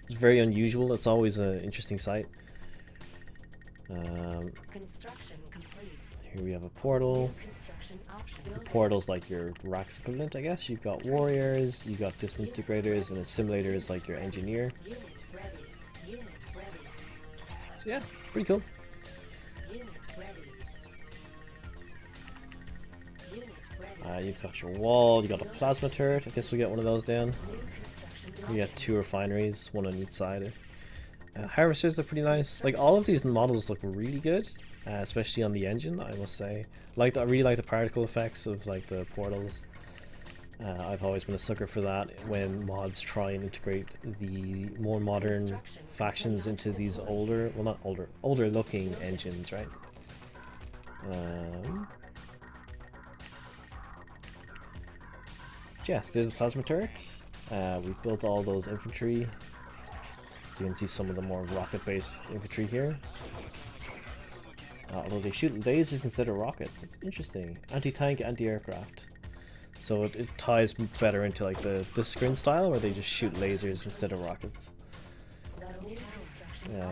It's very unusual. It's always an interesting sight. Construction complete. Here we have a portal. Construction option. The portal's like your Rax equivalent, I guess. You've got warriors, you've got disintegrators, and a simulator is like your engineer. Unit ready. Unit ready. So yeah, pretty cool. Unit ready. Unit ready. You've got your wall, you got a plasma turret. I guess we get one of those down. New construction. We got 2 refineries, one on each side. Harvesters look pretty nice. Like all of these models look really good, especially on the engine, I must say. I really like the particle effects of like the portals. I've always been a sucker for that when mods try and integrate the more modern factions into these older, well not older, older looking engines, right? Yes, there's the plasma turrets. We've built all those infantry. So you can see some of the more rocket-based infantry here. Although they shoot lasers instead of rockets. It's interesting. Anti-tank, anti-aircraft. So it ties better into like the Scrin style where they just shoot lasers instead of rockets.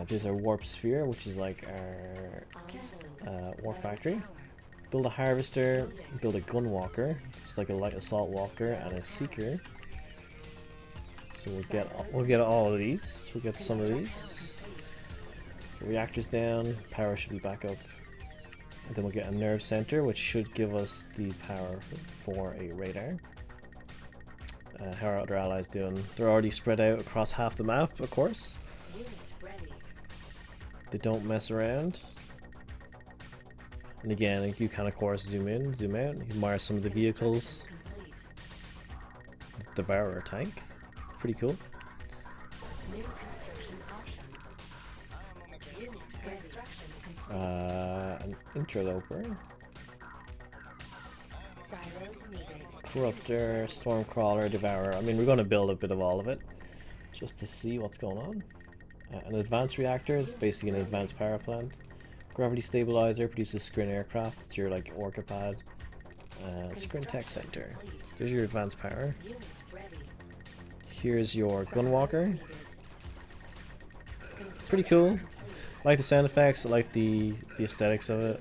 There's our warp sphere, which is like our warp factory. Build a harvester, build a gun walker. It's like a light assault walker and a seeker. So we'll get all of these. We'll get some of these. Reactors down. Power should be back up. And then we'll get a nerve center, which should give us the power for a radar. How are other allies doing? They're already spread out across half the map, of course. They don't mess around. And again, you can of course zoom in, zoom out. You can admire some of the vehicles. Devourer tank. Pretty cool. An interloper. Corruptor, Stormcrawler, Devourer. I mean, we're going to build a bit of all of it just to see what's going on. An advanced reactor is basically an advanced power plant. Gravity stabilizer produces Scrin aircraft. It's your like Orca pad. Scrin tech center. There's your advanced power. Here's your gunwalker. Pretty cool. I like the sound effects. I like the aesthetics of it.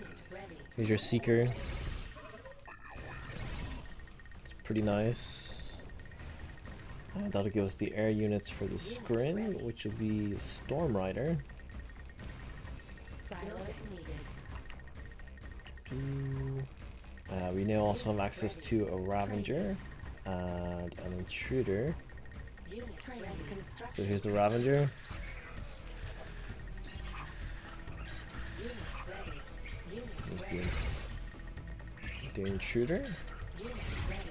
Here's your seeker. It's pretty nice. That'll give us the air units for the Scrin, which will be Storm Rider. We now also have access to a Ravager and an Intruder. So here's the Ravager. Unit There's ready. the intruder. Unit ready.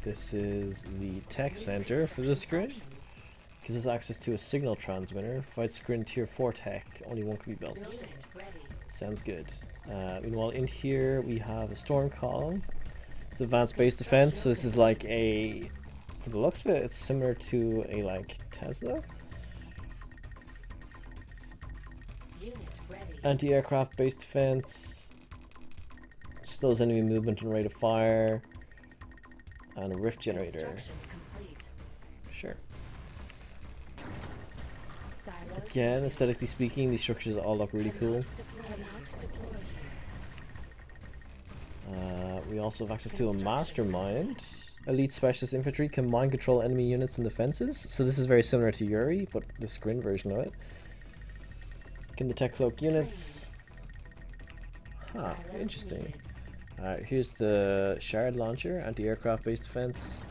This is the tech center for the Scrin. Gives us access to a signal transmitter. Provides Scrin tier 4 tech. Only one can be built. Unit ready. Sounds good. Meanwhile, in here we have a storm column. It's advanced base defense. So this is like a, for the looks of it, it's similar to a like Tesla. Unit ready. Anti-aircraft base defense. Slows enemy movement and rate of fire. And a rift generator. Construction complete. Sure. Silos Again, needed. aesthetically speaking, these structures all look really cool. Cannot deploy here. We also have access to a mastermind. Elite specialist infantry can mind control enemy units and defenses. So this is very similar to Yuri, but the Scrin version of it. Can detect cloak units. Huh, Silos interesting. needed. Here's the shard launcher, anti-aircraft base defense.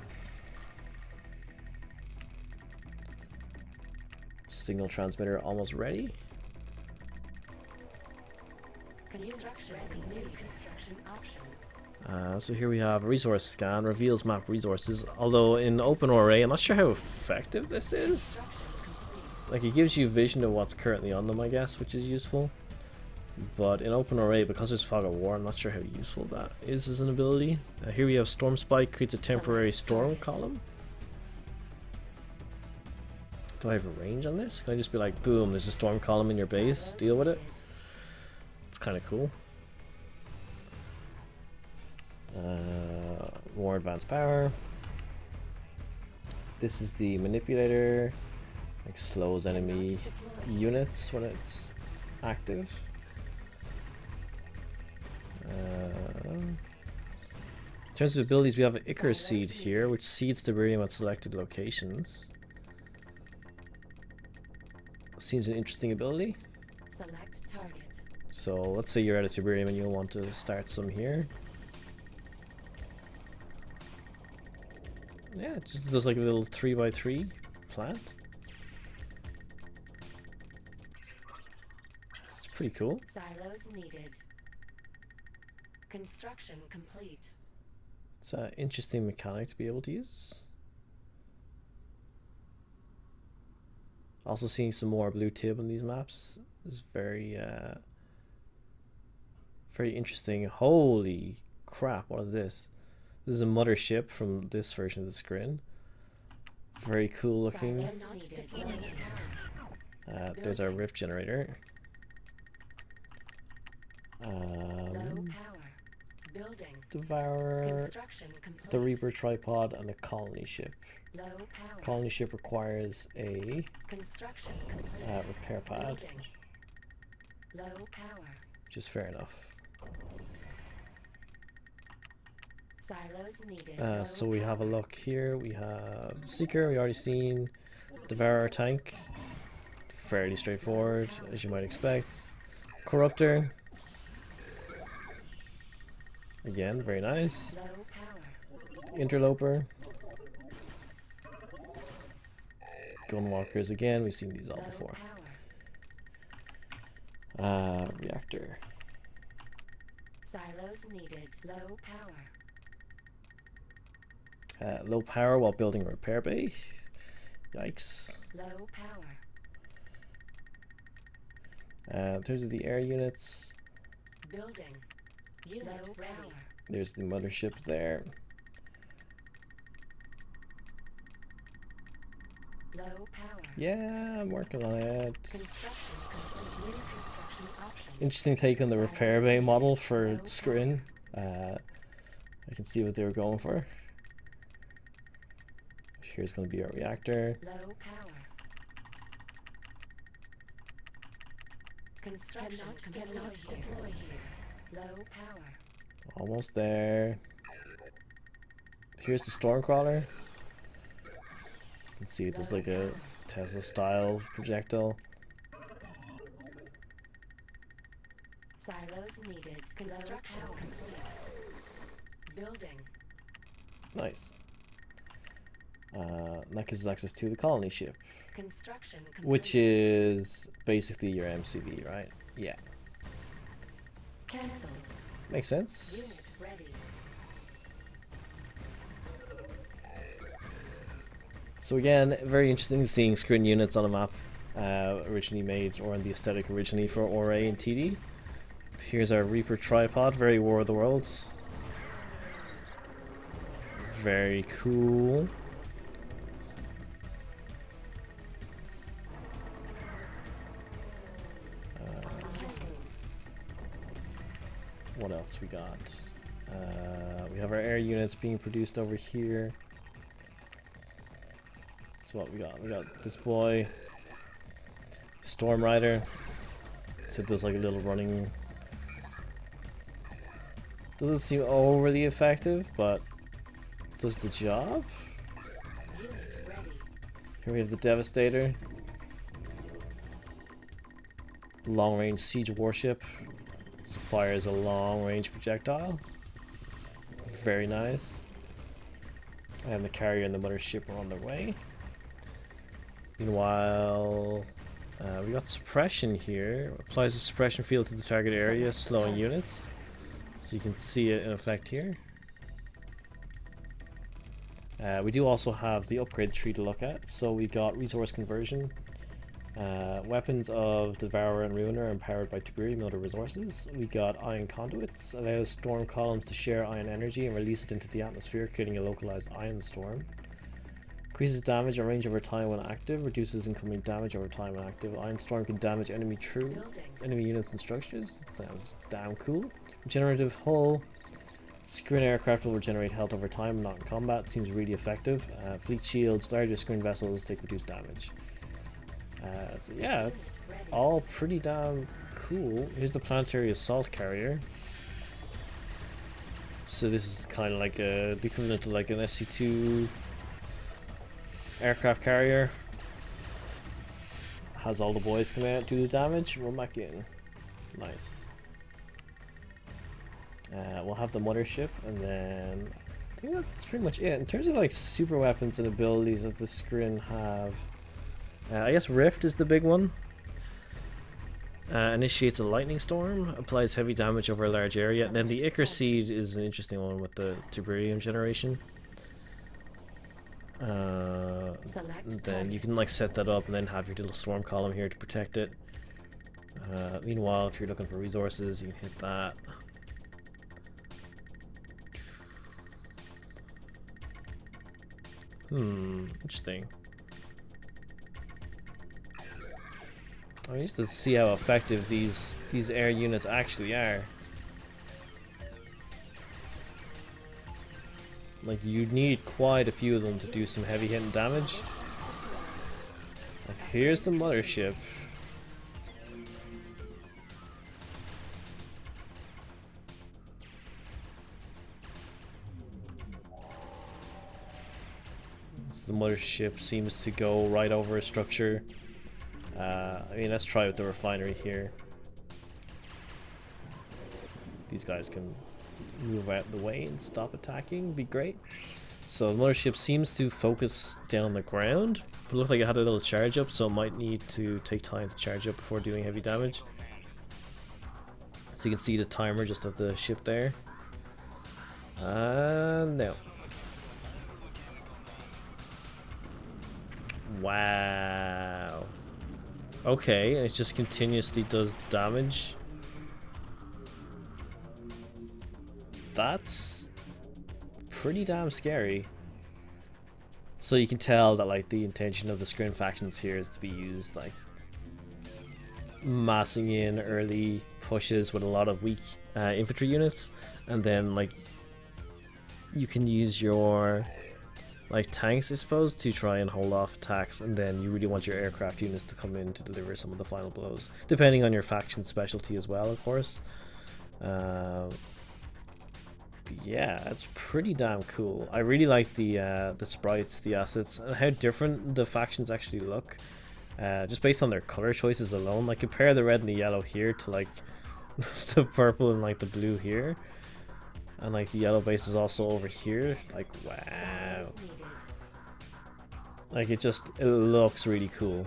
Signal transmitter almost ready. Construction ready. New construction options. So here we have a resource scan, reveals map resources. Although in OpenRA, I'm not sure how effective this is. Construction complete. Like, it gives you vision of what's currently on them, I guess, which is useful. But in OpenRA, because there's fog of war, I'm not sure how useful that is as an ability. Here we have Storm Spike, creates a temporary storm column. Do I have a range on this? Can I just be like, boom, there's a storm column in your base, Silos deal with it? needed. It's kind of cool. More advanced power. This is the manipulator. Like, slows enemy units when it's active. In terms of abilities, we have an Icarus Seed here, which seeds Tiberium at selected locations. Seems an interesting ability. Select target. So let's say you're at a Tiberium and you'll want to start some here. Yeah, it just does like a little 3x3 plant. It's pretty cool. Silos needed. Construction complete. It's an interesting mechanic to be able to use. Also seeing some more blue tib on these maps is very very interesting. Holy crap, what is this? This is a mothership from this version of the Scrin. Very cool looking. Silos needed. There's our rift generator. Low power. Building. Devourer, Construction complete. the Reaper tripod, and a colony ship. Low power. Colony ship requires a Construction complete. repair pad, Building. Low power. which is fair enough. Silos needed. So we have a look here. We have Seeker, we already seen. Devourer tank, fairly straightforward, as you might expect. Corruptor, again, very nice. Low power. Interloper. Gunwalkers again, we've seen these all Low before. power. Reactor. Silos needed. Low power. Low power while building a repair bay. Yikes. Low power. In terms of the air units, Building. Unit ready. there's the mothership there. Low power. Yeah, I'm working on it. Construction complete. New construction options. Interesting take on the repair bay model for the Scrin. I can see what they were going for. Here's going to be our reactor. Low power. Construction cannot deploy here. Low power. Almost there. Here's the Stormcrawler. You can see it does like a Tesla style projectile. Silos needed. Construction complete. Building. Nice. That gives us access to the colony ship, Construction complete. which is basically your MCV, right? Yeah, Cancelled. makes sense. Unit ready. So again, very interesting seeing Scrin units on a map originally made, or in the aesthetic originally for ORA and TD. Here's our Reaper tripod, very War of the Worlds. Very cool. What else we got? We have our air units being produced over here. So what we got? We got this boy, Storm Rider. So it does like a little running. Doesn't seem overly effective, but does the job. Unit ready. Here we have the Devastator. Long range siege warship. So fires a long range projectile. Very nice. And the carrier and the mothership are on their way. Meanwhile, we got suppression here. Applies a suppression field to the target area, slowing units. So you can see it in effect here. We do also have the upgrade tree to look at. So we got resource conversion. Weapons of Devourer and Ruiner are empowered by Tiberian other resources. We got ion conduits, allows storm columns to share ion energy and release it into the atmosphere, creating a localized ion storm. Increases damage and range over time when active, reduces incoming damage over time when active. Ion storm can damage enemy units and structures. Sounds damn cool. Regenerative hull. Scrin aircraft will regenerate health over time, not in combat. Seems really effective. Fleet shields, larger Scrin vessels take reduced damage. So yeah, it's all pretty damn cool. Here's the planetary assault carrier. So this is kind of like the equivalent to like an SC2 aircraft carrier. Has all the boys come out, do the damage, run back in. Nice. We'll have the mothership, and then I think that's pretty much it. In terms of like super weapons and abilities that the Scrin have, I guess Rift is the big one. Initiates a lightning storm, applies heavy damage over a large area, and then the Ichor Seed is an interesting one with the Tiberium generation. Then you can like set that up and then have your little storm column here to protect it. Meanwhile, if you're looking for resources, you can hit that. Interesting. I used to see how effective these air units actually are. Like, you need quite a few of them to do some heavy hitting damage. Like, here's the mothership. So the mothership seems to go right over a structure. I mean, let's try with the refinery here. These guys can move out of the way and stop attacking, be great. So the mothership seems to focus down the ground. It looked like it had a little charge up, so it might need to take time to charge up before doing heavy damage. So you can see the timer just at the ship there. No. Wow. Okay, it just continuously does damage. That's pretty damn scary. So you can tell that like the intention of the Scrin factions here is to be used like massing in early pushes with a lot of weak infantry units, and then like you can use your like tanks, I suppose, to try and hold off attacks, and then you really want your aircraft units to come in to deliver some of the final blows, depending on your faction specialty as well, of course. Yeah, it's pretty damn cool. I really like the sprites, the assets, and how different the factions actually look. Just based on their color choices alone, like compare the red and the yellow here to like the purple and like the blue here, and like the yellow base is also over here. Like, wow, like it looks really cool.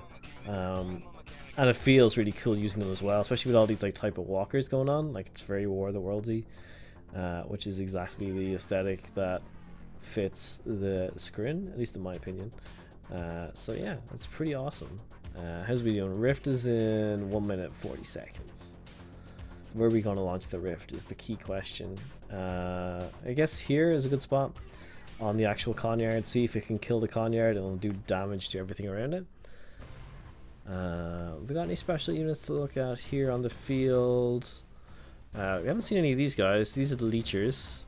And it feels really cool using them as well, especially with all these like type of walkers going on. Like it's very War of the Worldsy, which is exactly the aesthetic that fits the Scrin, at least in my opinion. So yeah, that's pretty awesome. How's we doing? Rift is in 1 minute 40 seconds. Where are we going to launch the Rift is the key question. I guess here is a good spot on the actual Conyard. See if it can kill the Conyard and it'll do damage to everything around it. We got any special units to look at here on the field? We haven't seen any of these guys. These are the Leechers.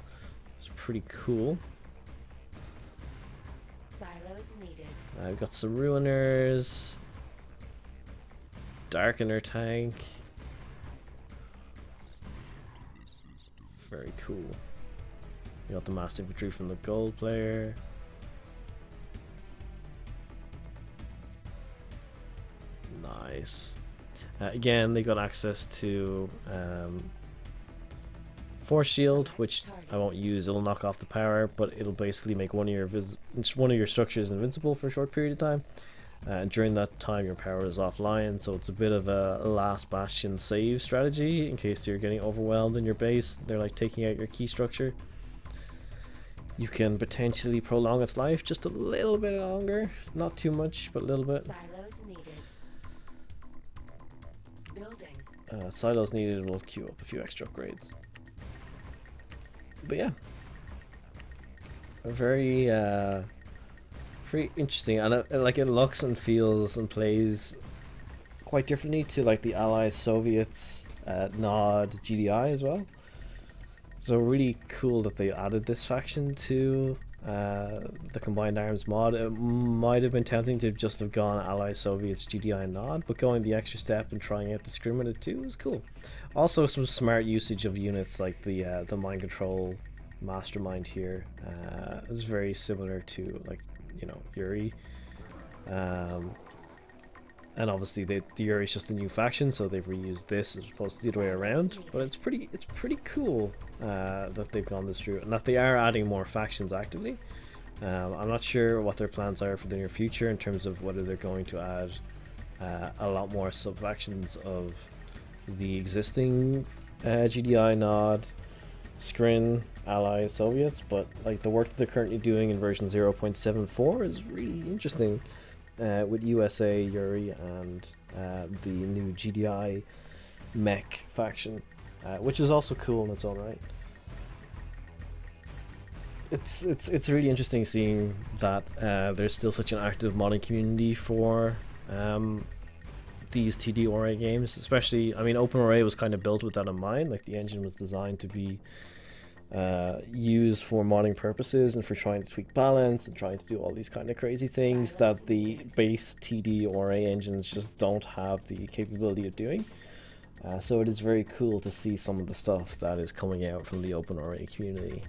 It's pretty cool. Silos needed. We've got some Ruiners. Darkener tank. Very cool. We got the Massive Infantry from the gold player. Nice. Again, they got access to Force Shield, which I won't use. It'll knock off the power, but it'll basically make one of your structures invincible for a short period of time. And during that time, your power is offline, so it's a bit of a last bastion save strategy in case you're getting overwhelmed in your base. They're like taking out your key structure. You can potentially prolong its life just a little bit longer, not too much, but a little bit. Silos needed. Building. Silos needed will queue up a few extra upgrades. But yeah, a very interesting, and it looks and feels and plays quite differently to like the Allies, Soviets, Nod, GDI as well. So really cool that they added this faction to the Combined Arms mod. It might have been tempting to just have gone Allies, Soviets, GDI, and Nod, but going the extra step and trying out the Scrin with it too was cool. Also, some smart usage of units like the mind control mastermind here. It was very similar to like, you know, Yuri. And obviously the Yuri is just a new faction, so they've reused this as opposed to the other way around. But it's pretty cool that they've gone this route and that they are adding more factions actively. I'm not sure what their plans are for the near future in terms of whether they're going to add a lot more sub-factions of the existing GDI, Nod, Scrin, Allies, Soviets, but like the work that they're currently doing in version 0.74 is really interesting. With USA, Yuri, and the new GDI mech faction, which is also cool in its own right. It's really interesting seeing that there's still such an active modding community for these TDORA games, especially. I mean, OpenRA was kind of built with that in mind. Like the engine was designed to be used for modding purposes and for trying to tweak balance and trying to do all these kind of crazy things that the base TDORA engines just don't have the capability of doing. So it is very cool to see some of the stuff that is coming out from the OpenRA community,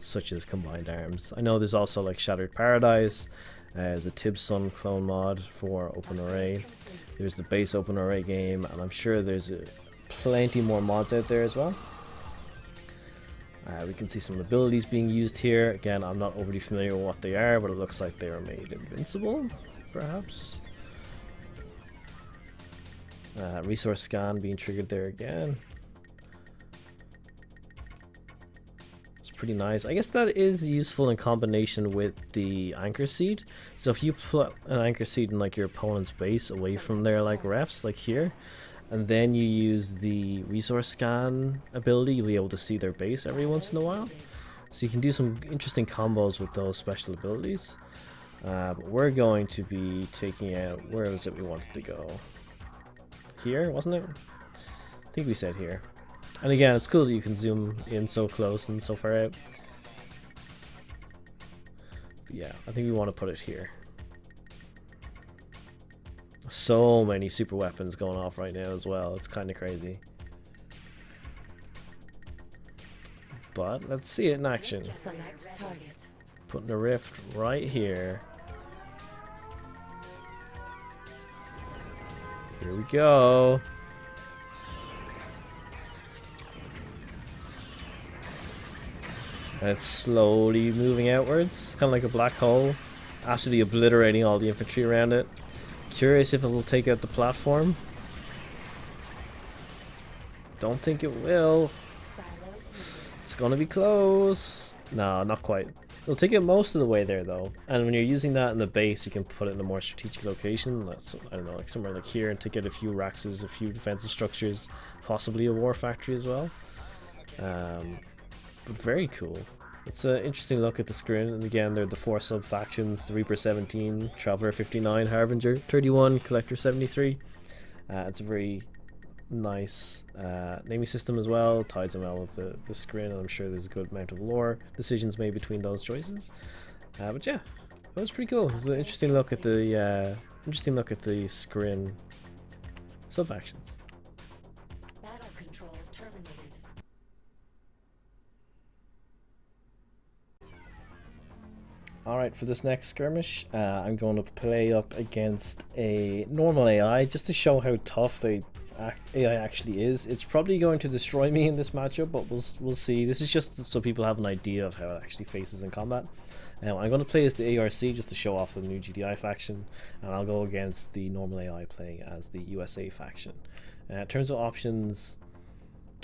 such as Combined Arms. I know there's also like Shattered Paradise, there's a Tib Sun clone mod for OpenRA. There's the base OpenRA game, and I'm sure there's plenty more mods out there as well. We can see some abilities being used here. Again, I'm not overly familiar with what they are, but it looks like they are made invincible, perhaps. Resource scan being triggered there again. It's pretty nice. I guess that is useful in combination with the anchor seed. So if you put an anchor seed in like your opponent's base away from their like refs, like here, and then you use the resource scan ability, you'll be able to see their base every once in a while. So you can do some interesting combos with those special abilities. But we're going to be taking out, where was it we wanted to go? Here, wasn't it? I think we said here. And again, it's cool that you can zoom in so close and so far out. But yeah, I think we want to put it here. So many super weapons going off right now as well. It's kind of crazy. But let's see it in action. Select target. Putting a rift right here. Here we go. And it's slowly moving outwards, kind of like a black hole, absolutely obliterating all the infantry around it. Curious if it'll take out the platform. Don't think it will. Silos It's gonna be close. No, not quite. It'll take it most of the way there though. And when you're using that in the base, you can put it in a more strategic location. That's, I don't know, like somewhere like here, and take out a few Raxes, a few defensive structures, possibly a war factory as well. But very cool. It's an interesting look at the Scrin, and again, they're the 4 sub-factions: Reaper 17, Traveler 59, Harbinger 31, Collector 73. It's a very nice naming system as well, ties in well with the Scrin, and I'm sure there's a good amount of lore decisions made between those choices. But yeah, it was pretty cool. It was an interesting look at the Scrin sub-factions. battle control terminated. Alright, for this next skirmish, I'm going to play up against a normal AI, just to show how tough the AI actually is. It's probably going to destroy me in this matchup, but we'll see. This is just so people have an idea of how it actually faces in combat. I'm going to play as the ARC just to show off the new GDI faction, and I'll go against the normal AI playing as the USA faction. In terms of options,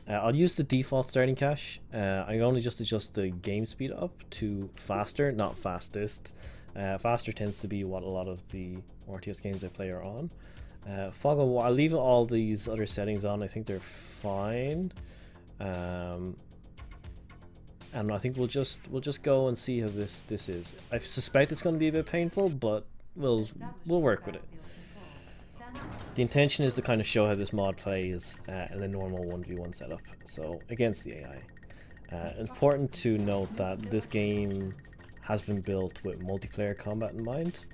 I'll use the default starting cache. I'm going to just adjust the game speed up to faster, not fastest. Faster tends to be what a lot of the RTS games I play are on. Fog of War, I'll leave all these other settings on. I think they're fine. And I think we'll just go and see how this is. I suspect it's going to be a bit painful, but we'll work with it. The intention is to kind of show how this mod plays in a normal 1v1 setup, so against the AI. Important to note that this game has been built with multiplayer combat in mind,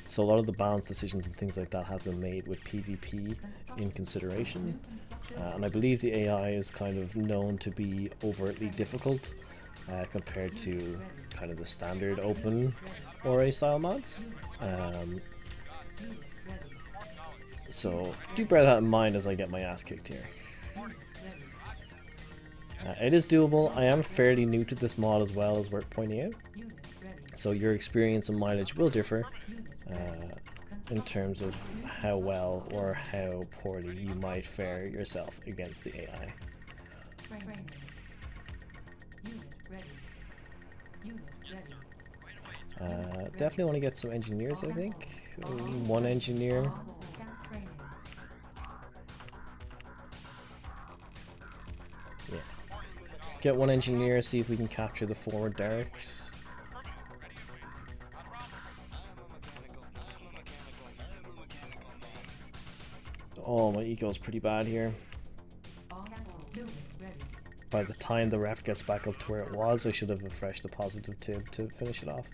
so a lot of the balance decisions and things like that have been made with PvP in consideration, and I believe the AI is kind of known to be overtly difficult compared to kind of the standard OpenRA style mods. So do bear that in mind as I get my ass kicked here. It is doable. I am fairly new to this mod as well, as worth pointing out, so your experience and mileage will differ in terms of how well or how poorly you might fare yourself against the AI. Definitely want to get some engineers, I think. One engineer. Yeah. Get one engineer, see if we can capture the forward derricks. Oh, my eco is pretty bad here. By the time the ref gets back up to where it was, I should have refreshed the positive tib to finish it off.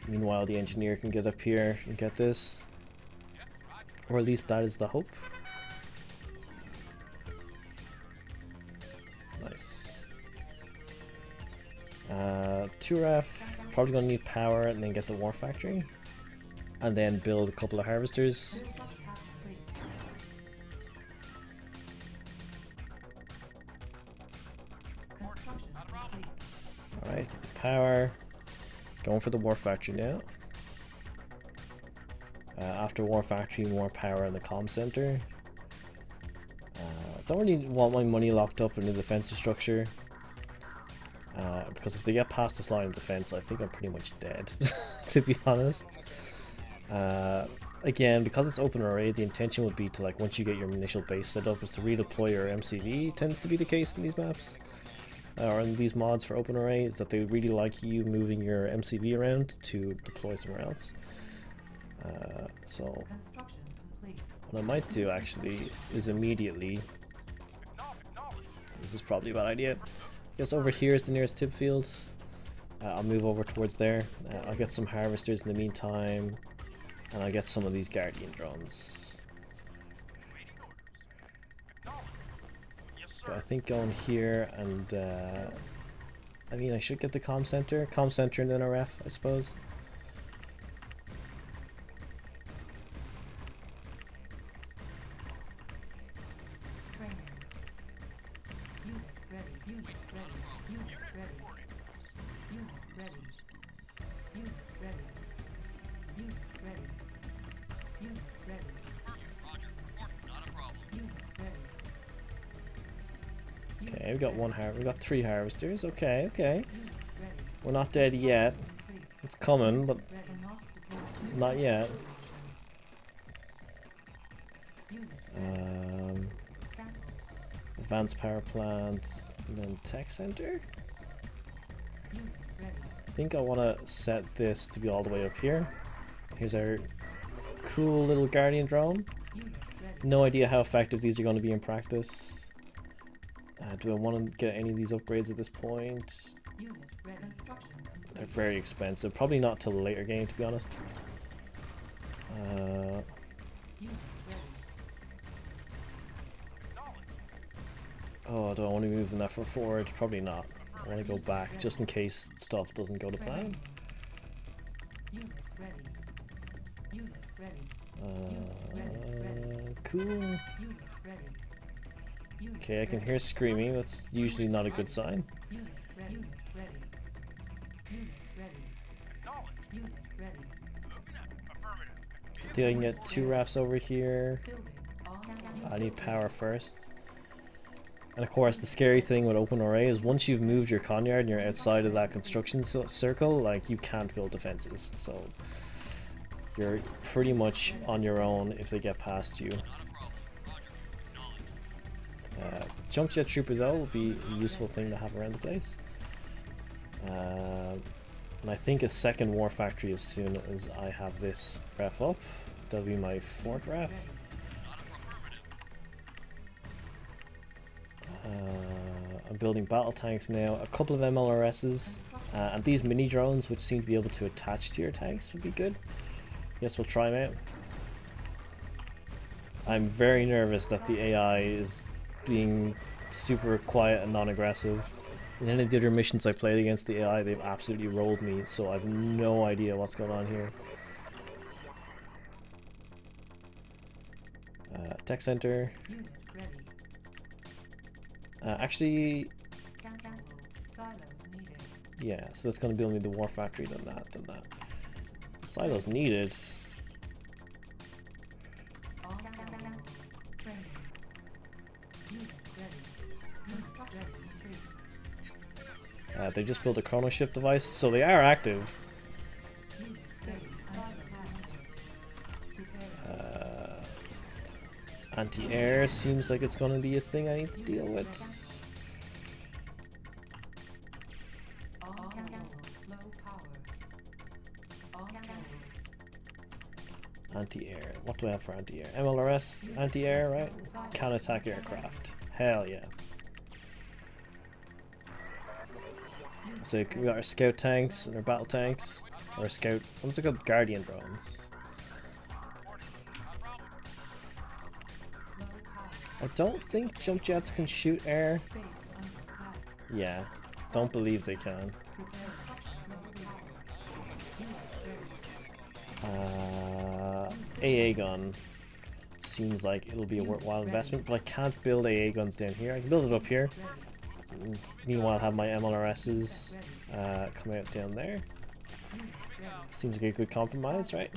Meanwhile, the engineer can get up here and get this. Or at least that is the hope. Nice. 2 ref, probably gonna need power and then get the war factory. And then build a couple of harvesters. Alright, get the power. Going for the war factory now. After war factory, more power in the comm center. Don't really want my money locked up in the defensive structure. Because if they get past this line of defense, I think I'm pretty much dead, to be honest. Again, because it's OpenRA, the intention would be to, like, once you get your initial base set up, is to redeploy your MCV. Tends to be the case in these maps. Or in these mods for OpenRA, is that they really like you moving your MCV around to deploy somewhere else. So what I might do actually is immediately, this is probably a bad idea, I guess over here is the nearest tip field. I'll move over towards there. I'll get some harvesters in the meantime, and I'll get some of these guardian drones. But I think going here and I mean, I should get the comm center and then a ref, I suppose. Okay, we got we got 3 harvesters. Okay, okay. We're not dead yet. It's coming, but not yet. Advanced power plant, and then tech center. I think I want to set this to be all the way up here. Here's our cool little guardian drone. No idea how effective these are going to be in practice. Do I want to get any of these upgrades at this point? They're very expensive. Probably not till the later game, to be honest. Oh, do I want to move that forward? Probably not. I want to go back just in case stuff doesn't go to plan. Cool. Okay, I can hear screaming. That's usually not a good sign. I think I can get 2 rafts over here. I need power first. And of course, the scary thing with OpenRA is once you've moved your conyard and you're outside of that construction circle, like, you can't build defenses. So you're pretty much on your own if they get past you. Jump jet trooper though will be a useful thing to have around the place. And I think a second war factory as soon as I have this ref up. That'll be my 4th ref. I'm building battle tanks now, a couple of MLRSs, and these mini drones which seem to be able to attach to your tanks would be good. Yes, we'll try them out. I'm very nervous that the AI is being super quiet and non-aggressive. In any of the other missions I played against the AI, they've absolutely rolled me, so I have no idea what's going on here. Tech center. Actually, yeah, so that's going to build me the war factory, then that. Silos needed. They just built a chrono shift device, so they are active. Anti-air seems like it's going to be a thing I need to deal with. Anti-air. What do I have for anti-air? MLRS anti-air, right? Counter-attack aircraft. Hell yeah. So we got our scout tanks and our battle tanks. Or scout. What's it called? Guardian drones. I don't think jump jets can shoot air. Yeah, don't believe they can. AA gun seems like it'll be a worthwhile investment, but I can't build AA guns down here. I can build it up here. Meanwhile, have my MLRSs come out down there. Seems like a good compromise, right?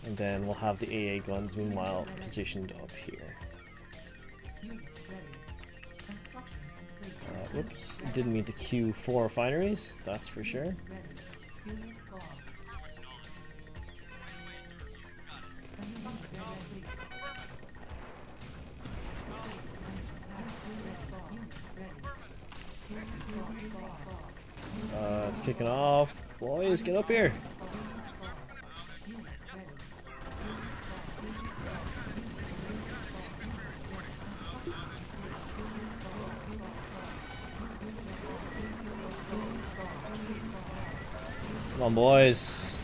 And then we'll have the AA guns meanwhile positioned up here. Whoops, didn't mean to queue 4 refineries, that's for sure. It's kicking off. Boys, get up here. Come on, boys.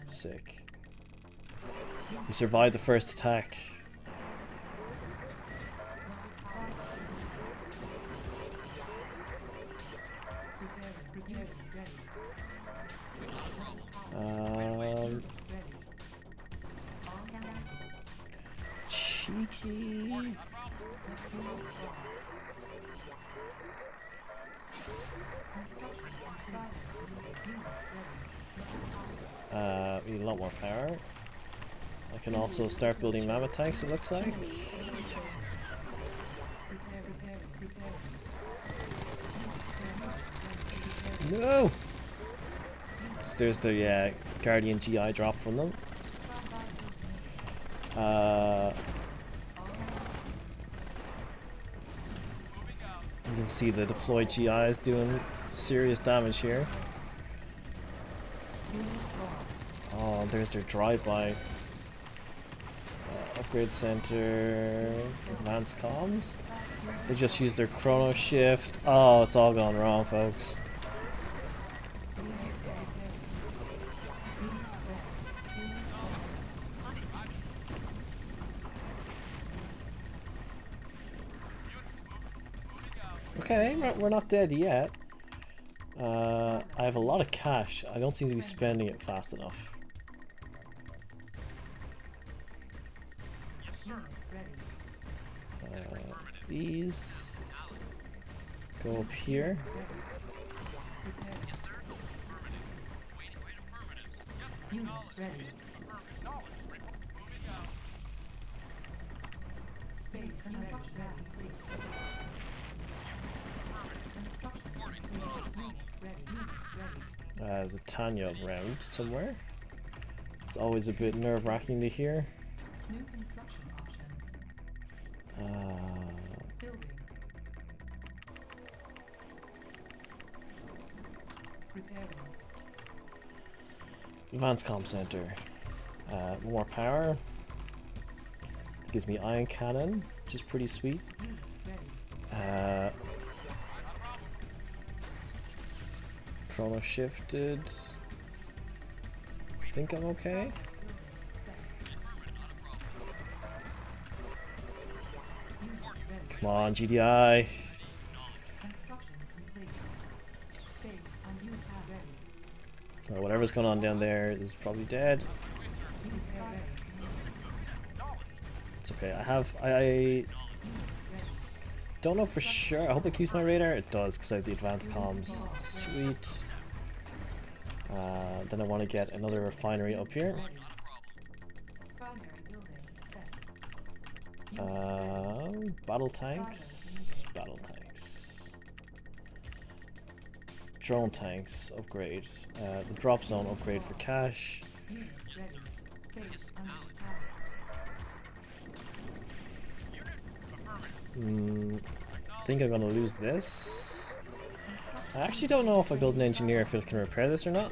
Sick. We survived the first attack. Cheeky. we need a lot more power. I can also start building mammoth tanks, it looks like. No! So there's the Guardian GI drop from them. You can see the deployed GIs doing serious damage here. Oh, there's their drive-by. Upgrade center, advanced comms. They just used their chrono shift. Oh, it's all gone wrong, folks. Okay, we're not dead yet. I have a lot of cash. I don't seem to be spending it fast enough. These go up here. There's a Tanya around somewhere. It's always a bit nerve-wracking to hear. New construction options. Building. Repairing. Advanced comm center. More power. It gives me ion cannon, which is pretty sweet. Chrono shifted. I think I'm okay. Come on, GDI. Oh, whatever's going on down there is probably dead. It's okay. I don't know for sure. I hope it keeps my radar. It does, because I have the advanced comms. Sweet. Then I want to get another refinery up here. Battle tanks. Battle tanks. Drone tanks. Upgrade. The drop zone upgrade for cash. I think I'm gonna lose this. I actually don't know if I build an engineer if it can repair this or not.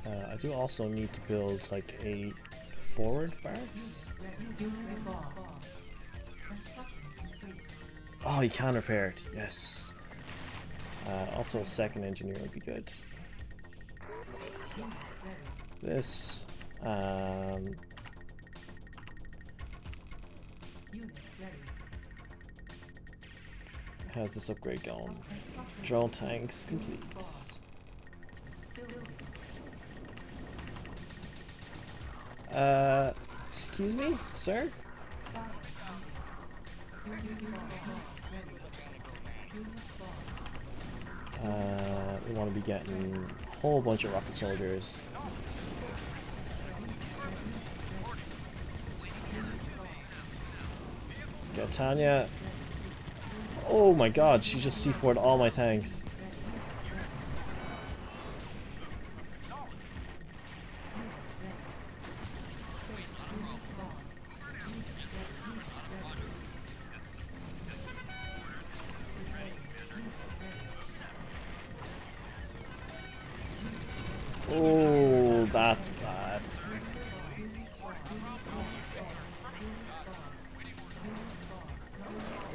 I do also need to build like a forward barracks. Oh, you can repair it. Yes. Also, a second engineer would be good. This. How's this upgrade going? Drone tanks complete. Excuse me, sir? We want to be getting a whole bunch of rocket soldiers. Get Tanya. Oh my god, she just C4'd all my tanks. Oh, that's bad.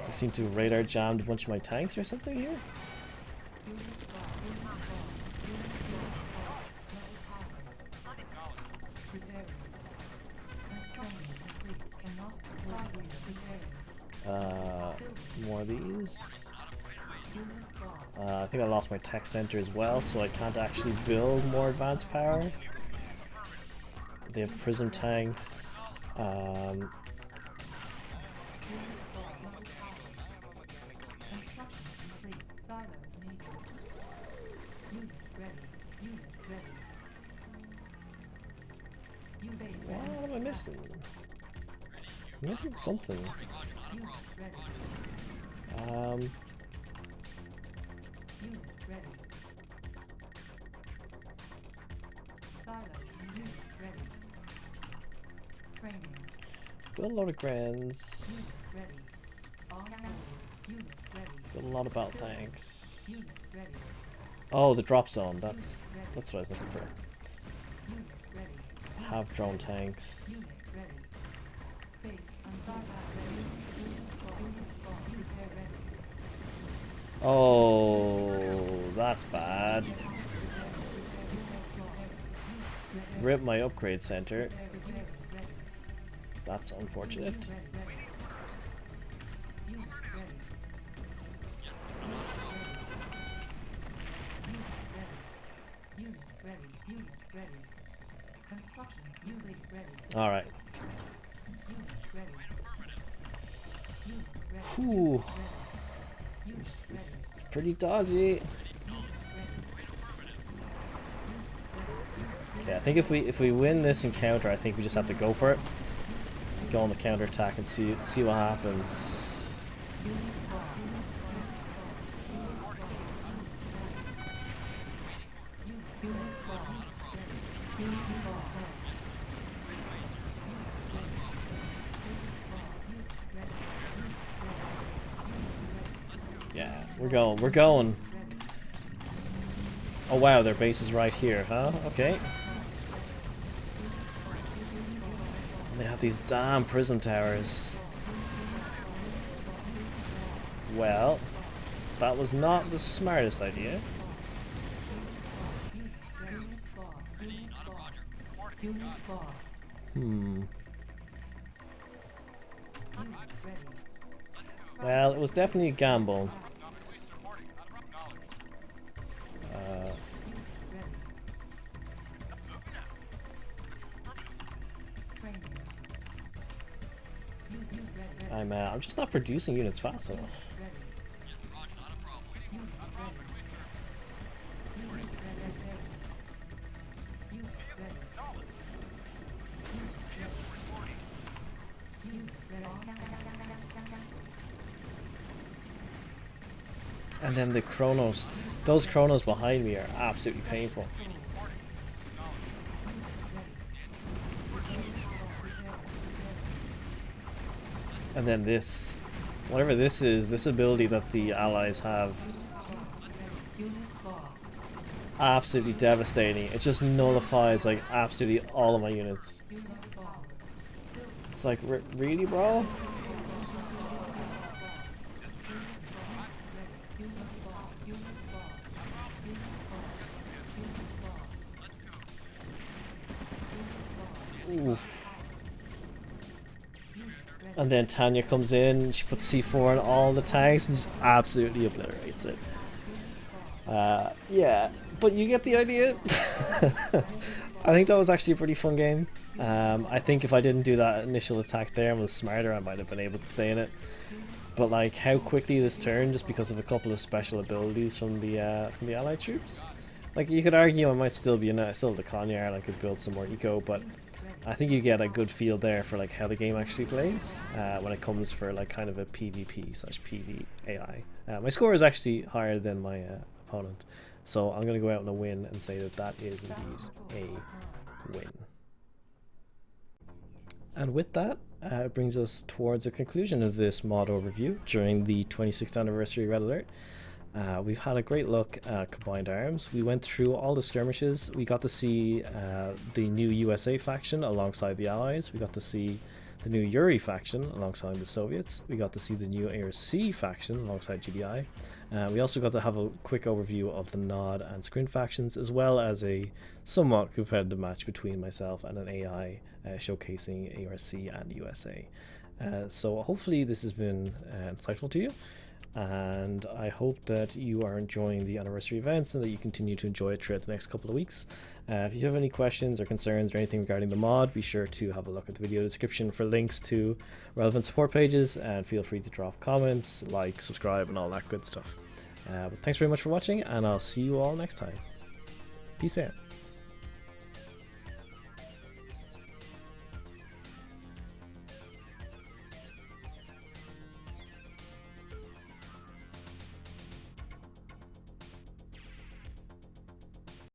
I seem to have radar jammed a bunch of my tanks or something here. More of these. I think I lost my tech center as well, so I can't actually build more advanced power. They have prism tanks. Unit ready. Base What am I missing? I'm missing something. Unit ready. Um, Unit ready. Silos. Unit ready. Training. got a lot of grants. Unit ready. On unit ready. Got a lot of battle tanks. Unit ready. Oh, the drop zone. That's what I was looking for. Unit ready. Have drone tanks. Unit ready. Base unsighted. Unit ready. Oh, that's bad. Rip my upgrade center. That's unfortunate. Unit ready. Unit ready. Unit ready. Construction. Unit ready. All right. Unit ready. Unit ready. Whew. Unit This ready. is it's pretty dodgy. Okay, I think if we win this encounter, I think we just have to go for it. Go on the counter attack and see what happens. Yeah, we're going. Oh wow, their base is right here, huh? Okay. And they have these damn prism towers. Well, that was not the smartest idea. Hmm. Well, it was definitely a gamble. I'm just not producing units fast enough. And then the chronos, those chronos behind me are absolutely painful. And then this, whatever this is, this ability that the allies have, absolutely devastating. It just nullifies like absolutely all of my units. It's like, really, bro? Oof. And then Tanya comes in, she puts C4 on all the tanks and just absolutely obliterates it. Yeah, but you get the idea. I think that was actually a pretty fun game. I think if I didn't do that initial attack there and was smarter, I might have been able to stay in it. But like how quickly this turned just because of a couple of special abilities from the allied troops. Like you could argue I might still be in it, I still have the Conyard, I could build some more eco, but I think you get a good feel there for like how the game actually plays when it comes for like kind of a PvP/PV AI. My score is actually higher than my opponent, so I'm going to go out on a win and say that that is indeed a win. And with that, it brings us towards a conclusion of this mod overview during the 26th anniversary Red Alert. We've had a great look at Combined Arms. We went through all the skirmishes. We got to see the new USA faction alongside the Allies. We got to see the new Yuri faction alongside the Soviets. We got to see the new ARC faction alongside GDI. We also got to have a quick overview of the Nod and Scrin factions, as well as a somewhat competitive match between myself and an AI showcasing ARC and USA. So hopefully this has been insightful to you. And I hope that you are enjoying the anniversary events and that you continue to enjoy it throughout the next couple of weeks. If you have any questions or concerns or anything regarding the mod, be sure to have a look at the video description for links to relevant support pages, and feel free to drop comments, like, subscribe, and all that good stuff. But thanks very much for watching, and I'll see you all next time. Peace. Peace out.